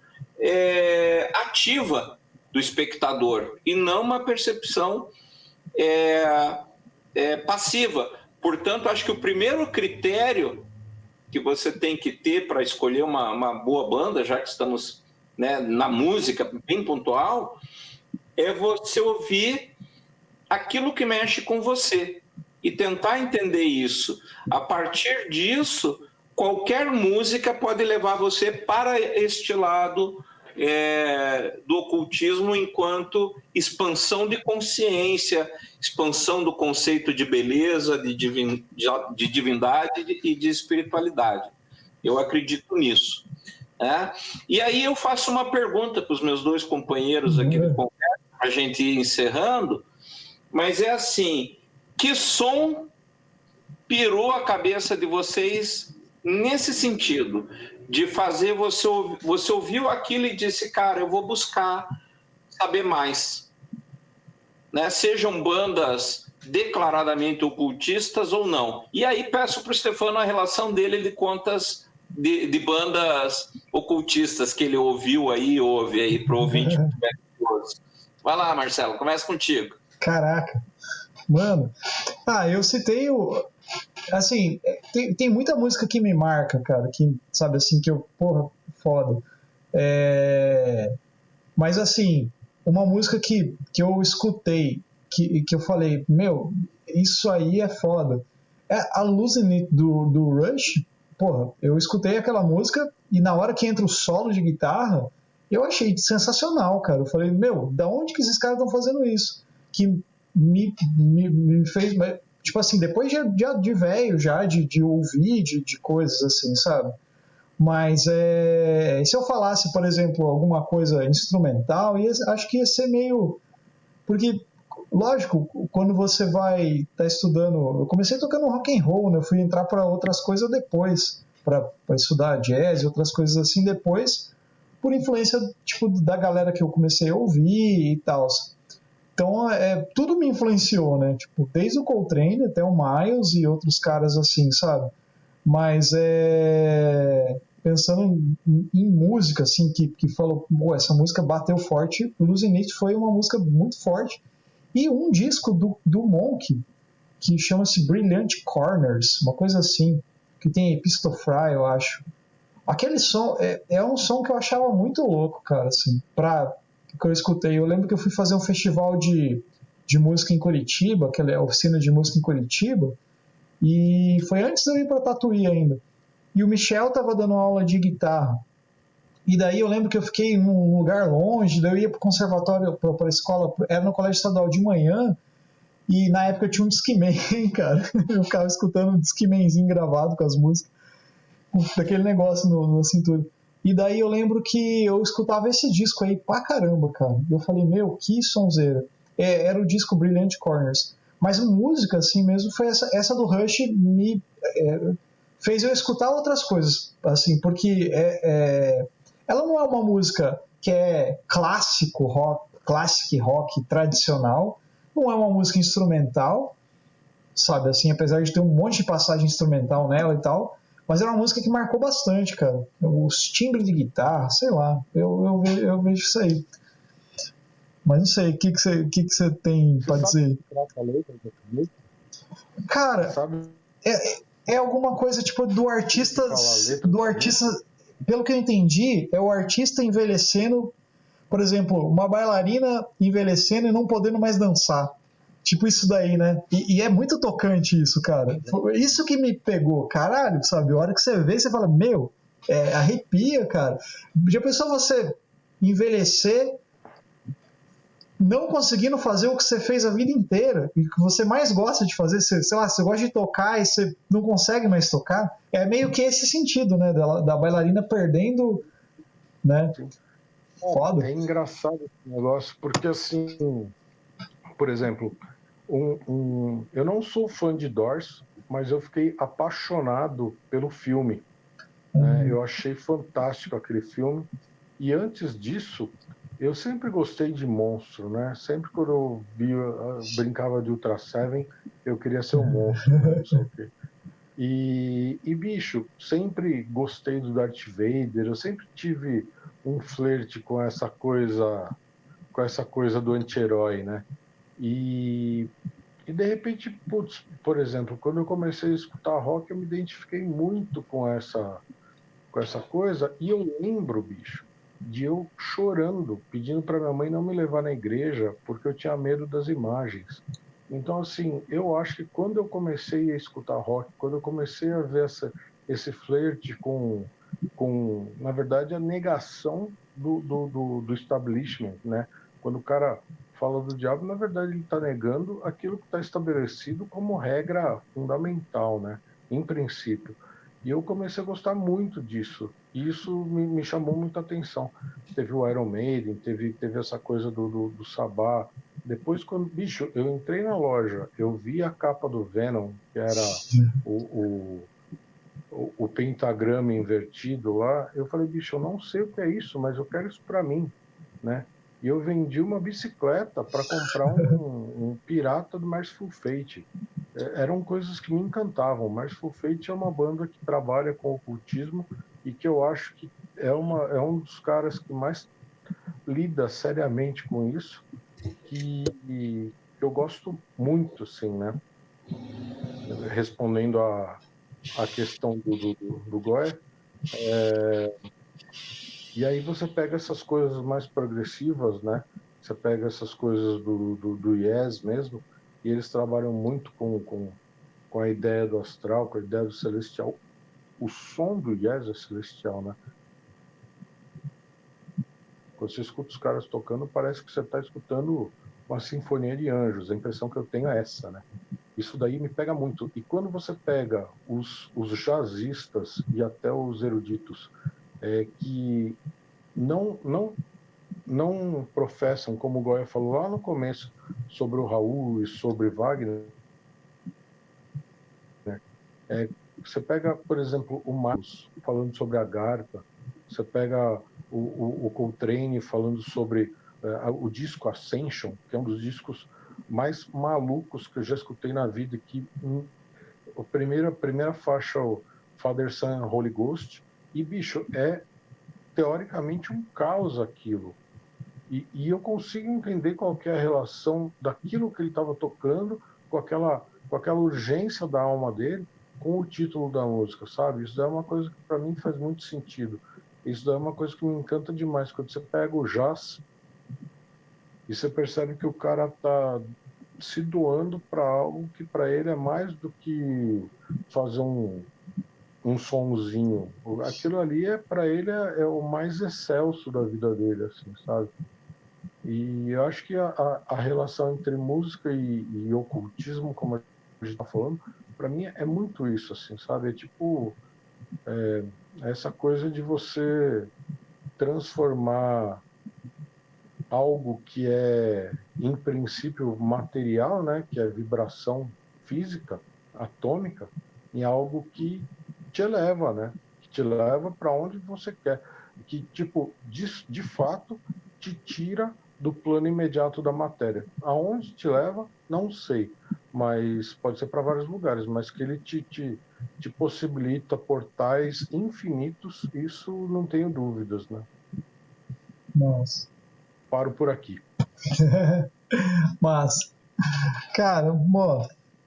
ativa do espectador e não uma percepção passiva. Portanto, acho que o primeiro critério que você tem que ter para escolher uma boa banda, já que estamos, né, na música bem pontual, é você ouvir aquilo que mexe com você e tentar entender isso. A partir disso, qualquer música pode levar você para este lado do ocultismo enquanto expansão de consciência, expansão do conceito de beleza, de divindade e de espiritualidade. Eu acredito nisso. Né? E aí eu faço uma pergunta para os meus 2 companheiros aqui do Congresso, para a gente ir encerrando, mas é assim, que som pirou a cabeça de vocês nesse sentido, de fazer você ouviu aquilo e disse, cara, eu vou buscar saber mais. Né? Sejam bandas declaradamente ocultistas ou não. E aí peço para o Stefano a relação dele de contas de bandas ocultistas que ele ouviu aí, ouve aí para o ouvinte. Vai lá, Marcelo, começa contigo. Caraca. Mano, eu citei assim, tem muita música que me marca, cara, que, sabe, assim, que eu, porra, foda. Mas, assim, uma música que eu escutei, que eu falei, meu, isso aí é foda. É a Losing It do Rush. Porra, eu escutei aquela música e na hora que entra o solo de guitarra, eu achei sensacional, cara. Eu falei, meu, da onde que esses caras estão fazendo isso? Que me fez, tipo assim, depois de velho já, de ouvir, de coisas assim, sabe? Mas se eu falasse, por exemplo, alguma coisa instrumental, acho que ia ser meio... Porque, lógico, quando você vai estar estudando... Eu comecei tocando rock and roll, né? Eu fui entrar para outras coisas depois, para estudar jazz e outras coisas assim depois, por influência, tipo, da galera que eu comecei a ouvir e tal. Então, tudo me influenciou, né? Tipo, desde o Coltrane até o Miles e outros caras assim, sabe? Mas pensando em música, assim, que falou, essa música bateu forte, Losing It foi uma música muito forte. E um disco do Monk, que chama-se Brilliant Corners, uma coisa assim, que tem Epistofry, eu acho. Aquele som, é um som que eu achava muito louco, cara, assim, que eu escutei. Eu lembro que eu fui fazer um festival de música em Curitiba, aquela oficina de música em Curitiba, e foi antes de eu ir para Tatuí ainda. E o Michel estava dando aula de guitarra. E daí eu lembro que eu fiquei num lugar longe, daí eu ia pro conservatório, pra escola, era no colégio estadual de manhã, e na época eu tinha um Discman, cara. Eu ficava escutando um Discmanzinho gravado com as músicas, com daquele negócio na cintura. E daí eu lembro que eu escutava esse disco aí pra caramba, cara. E eu falei, meu, que sonzeira. Era o disco Brilliant Corners. Mas música, assim mesmo, foi essa do Rush me fez eu escutar outras coisas, assim, porque ela não é uma música que é classic rock tradicional, não é uma música instrumental, sabe, assim, apesar de ter um monte de passagem instrumental nela e tal, mas era uma música que marcou bastante, cara. Os timbres de guitarra, sei lá, eu vejo isso aí. Mas não sei, o que você tem pra dizer? Trata a letra dessa música? Cara, Sabe é alguma coisa tipo do artista. fala a letra Do da artista. música? Pelo que eu entendi, é o artista envelhecendo. Por exemplo, uma bailarina envelhecendo e não podendo mais dançar. Tipo isso daí, né? E é muito tocante isso, cara. Foi isso que me pegou, caralho, sabe? A hora que você vê, você fala, meu, arrepia, cara. Já pensou você envelhecer não conseguindo fazer o que você fez a vida inteira e que você mais gosta de fazer, sei lá, você gosta de tocar e você não consegue mais tocar, é meio que esse sentido, né, da bailarina perdendo, né? Sim. Foda. É engraçado esse negócio, porque assim, por exemplo, eu não sou fã de Doors, mas eu fiquei apaixonado pelo filme, né? Eu achei fantástico aquele filme. E antes disso, eu sempre gostei de monstro, né? Sempre quando eu brincava de Ultra Seven, eu queria ser um monstro, né? Não sei o quê. Bicho, sempre gostei do Darth Vader, eu sempre tive um flerte com essa coisa do anti-herói, né? E, e de repente, putz, por exemplo, quando eu comecei a escutar rock, eu me identifiquei muito com essa coisa, e eu lembro, bicho, de eu chorando, pedindo para minha mãe não me levar na igreja, porque eu tinha medo das imagens. Então, assim, eu acho que quando eu comecei a escutar rock, quando eu comecei a ver esse flerte na verdade, a negação do establishment, né? Quando o cara fala do diabo, na verdade, ele está negando aquilo que está estabelecido como regra fundamental, né? Em princípio. E eu comecei a gostar muito disso. E isso me chamou muita atenção. Teve o Iron Maiden, teve essa coisa do Sabá. Depois, quando, bicho, eu entrei na loja, eu vi a capa do Venom, que era o, o pentagrama invertido lá. Eu falei, bicho, eu não sei o que é isso, mas eu quero isso para mim, né? E eu vendi uma bicicleta para comprar um pirata do Merciful Fate. Eram coisas que me encantavam. Merciful Fate é uma banda que trabalha com ocultismo e que eu acho que é um dos caras que mais lida seriamente com isso, que eu gosto muito, assim, né? Respondendo a questão do Goya. E aí você pega essas coisas mais progressivas, né? Você pega essas coisas do Yes mesmo, e eles trabalham muito com a ideia do astral, com a ideia do celestial. O som do Yes é celestial, né? Quando você escuta os caras tocando, parece que você está escutando uma sinfonia de anjos. A impressão que eu tenho é essa, né? Isso daí me pega muito. E quando você pega os jazzistas e até os eruditos que não professam, como o Goya falou lá no começo, sobre o Raul e sobre Wagner, você pega, por exemplo, o Marcos falando sobre a Garpa, você pega o Coltrane falando sobre o disco Ascension, que é um dos discos mais malucos que eu já escutei na vida, que a primeira faixa, o Father, Son and Holy Ghost, e, bicho, é teoricamente um caos aquilo. E eu consigo entender qual que é a relação daquilo que ele estava tocando com aquela urgência da alma dele com o título da música, sabe? Isso daí é uma coisa que para mim faz muito sentido. Isso daí é uma coisa que me encanta demais. Quando você pega o jazz e você percebe que o cara tá se doando para algo que para ele é mais do que fazer um sonzinho. Aquilo ali para ele é o mais excelso da vida dele, assim, sabe? E eu acho que a relação entre música e ocultismo, como a gente está falando, para mim é muito isso, assim, sabe? É tipo essa coisa de você transformar algo que é, em princípio, material, né? Que é vibração física, atômica, em algo que te eleva, né? Que te leva para onde você quer. Que, tipo, de fato, te tira do plano imediato da matéria. Aonde te leva, não sei, mas pode ser para vários lugares, mas que ele te possibilita portais infinitos, isso não tenho dúvidas, né? Nossa. Paro por aqui. Mas, cara,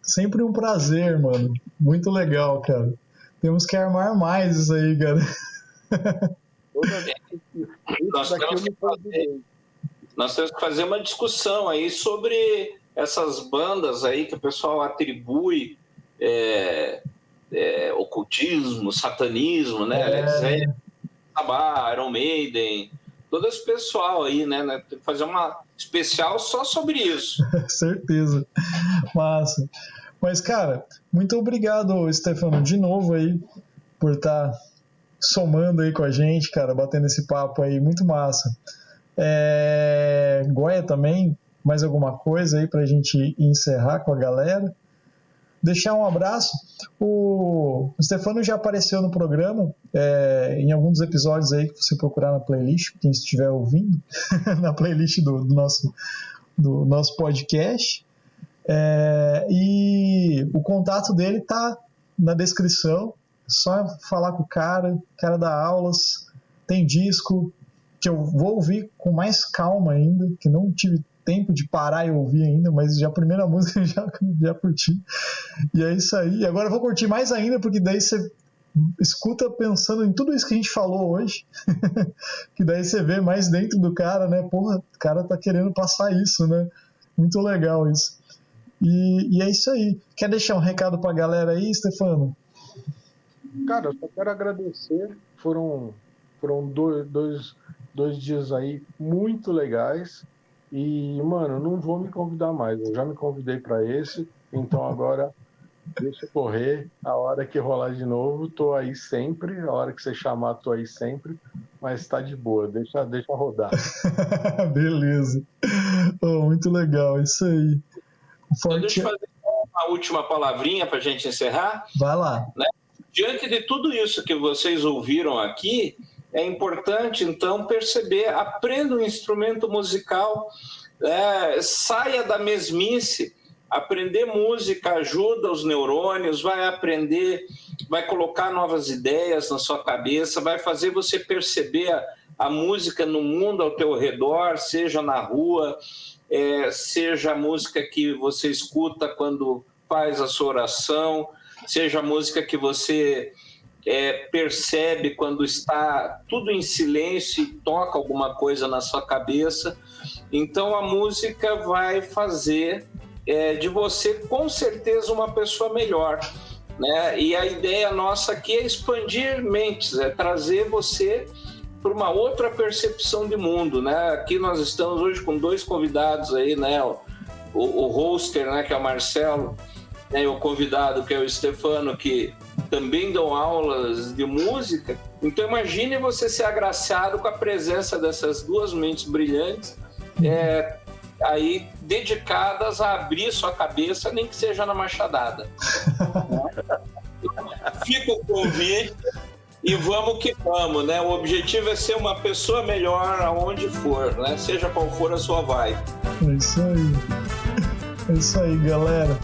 sempre um prazer, mano. Muito legal, cara. Temos que armar mais isso aí, cara. Nós temos que fazer uma discussão aí sobre essas bandas aí que o pessoal atribui ocultismo, satanismo, né? Led Zeppelin, Sabá, Iron Maiden, todo esse pessoal aí, né? Tem que fazer uma especial só sobre isso. Certeza. Massa. Mas, cara, muito obrigado, Stefano, de novo aí, por estar somando aí com a gente, cara, batendo esse papo aí, muito massa. Goia também, mais alguma coisa aí pra gente encerrar com a galera? Deixar um abraço. O Stefano já apareceu no programa, em alguns episódios aí que você procurar na playlist, quem estiver ouvindo, na playlist do nosso podcast. E o contato dele tá na descrição. Só falar com o cara dá aulas, tem disco que eu vou ouvir com mais calma ainda, que não tive tempo de parar e ouvir ainda, mas já a primeira música já curti. E é isso aí. E agora eu vou curtir mais ainda, porque daí você escuta pensando em tudo isso que a gente falou hoje, que daí você vê mais dentro do cara, né? Porra, o cara tá querendo passar isso, né? Muito legal isso. E é isso aí. Quer deixar um recado pra galera aí, Stefano? Cara, eu só quero agradecer. Foram dois dias aí muito legais. E, mano, não vou me convidar mais. Eu já me convidei para esse. Então agora deixa correr. A hora que rolar de novo, tô aí sempre. A hora que você chamar, tô aí sempre. Mas tá de boa. Deixa rodar. Beleza. Muito legal. Isso aí. Então, deixa eu fazer uma última palavrinha pra gente encerrar. Vai lá. Né? Diante de tudo isso que vocês ouviram aqui, é importante, então, perceber, aprenda um instrumento musical, saia da mesmice. Aprender música ajuda os neurônios, vai aprender, vai colocar novas ideias na sua cabeça, vai fazer você perceber a música no mundo ao teu redor, seja na rua, seja a música que você escuta quando faz a sua oração, seja a música que você percebe quando está tudo em silêncio e toca alguma coisa na sua cabeça. Então a música vai fazer de você com certeza uma pessoa melhor, né? E a ideia nossa aqui é expandir mentes, trazer você para uma outra percepção de mundo, né? Aqui nós estamos hoje com 2 convidados aí, né? O hoster, né, que é o Marcelo, e o convidado, que é o Stefano, que também dão aulas de música. Então imagine você ser agraciado com a presença dessas 2 mentes brilhantes, aí dedicadas a abrir sua cabeça, nem que seja na machadada. Fica o convite e vamos que vamos, né? O objetivo é ser uma pessoa melhor aonde for, né? Seja qual for a sua vibe. É isso aí, galera.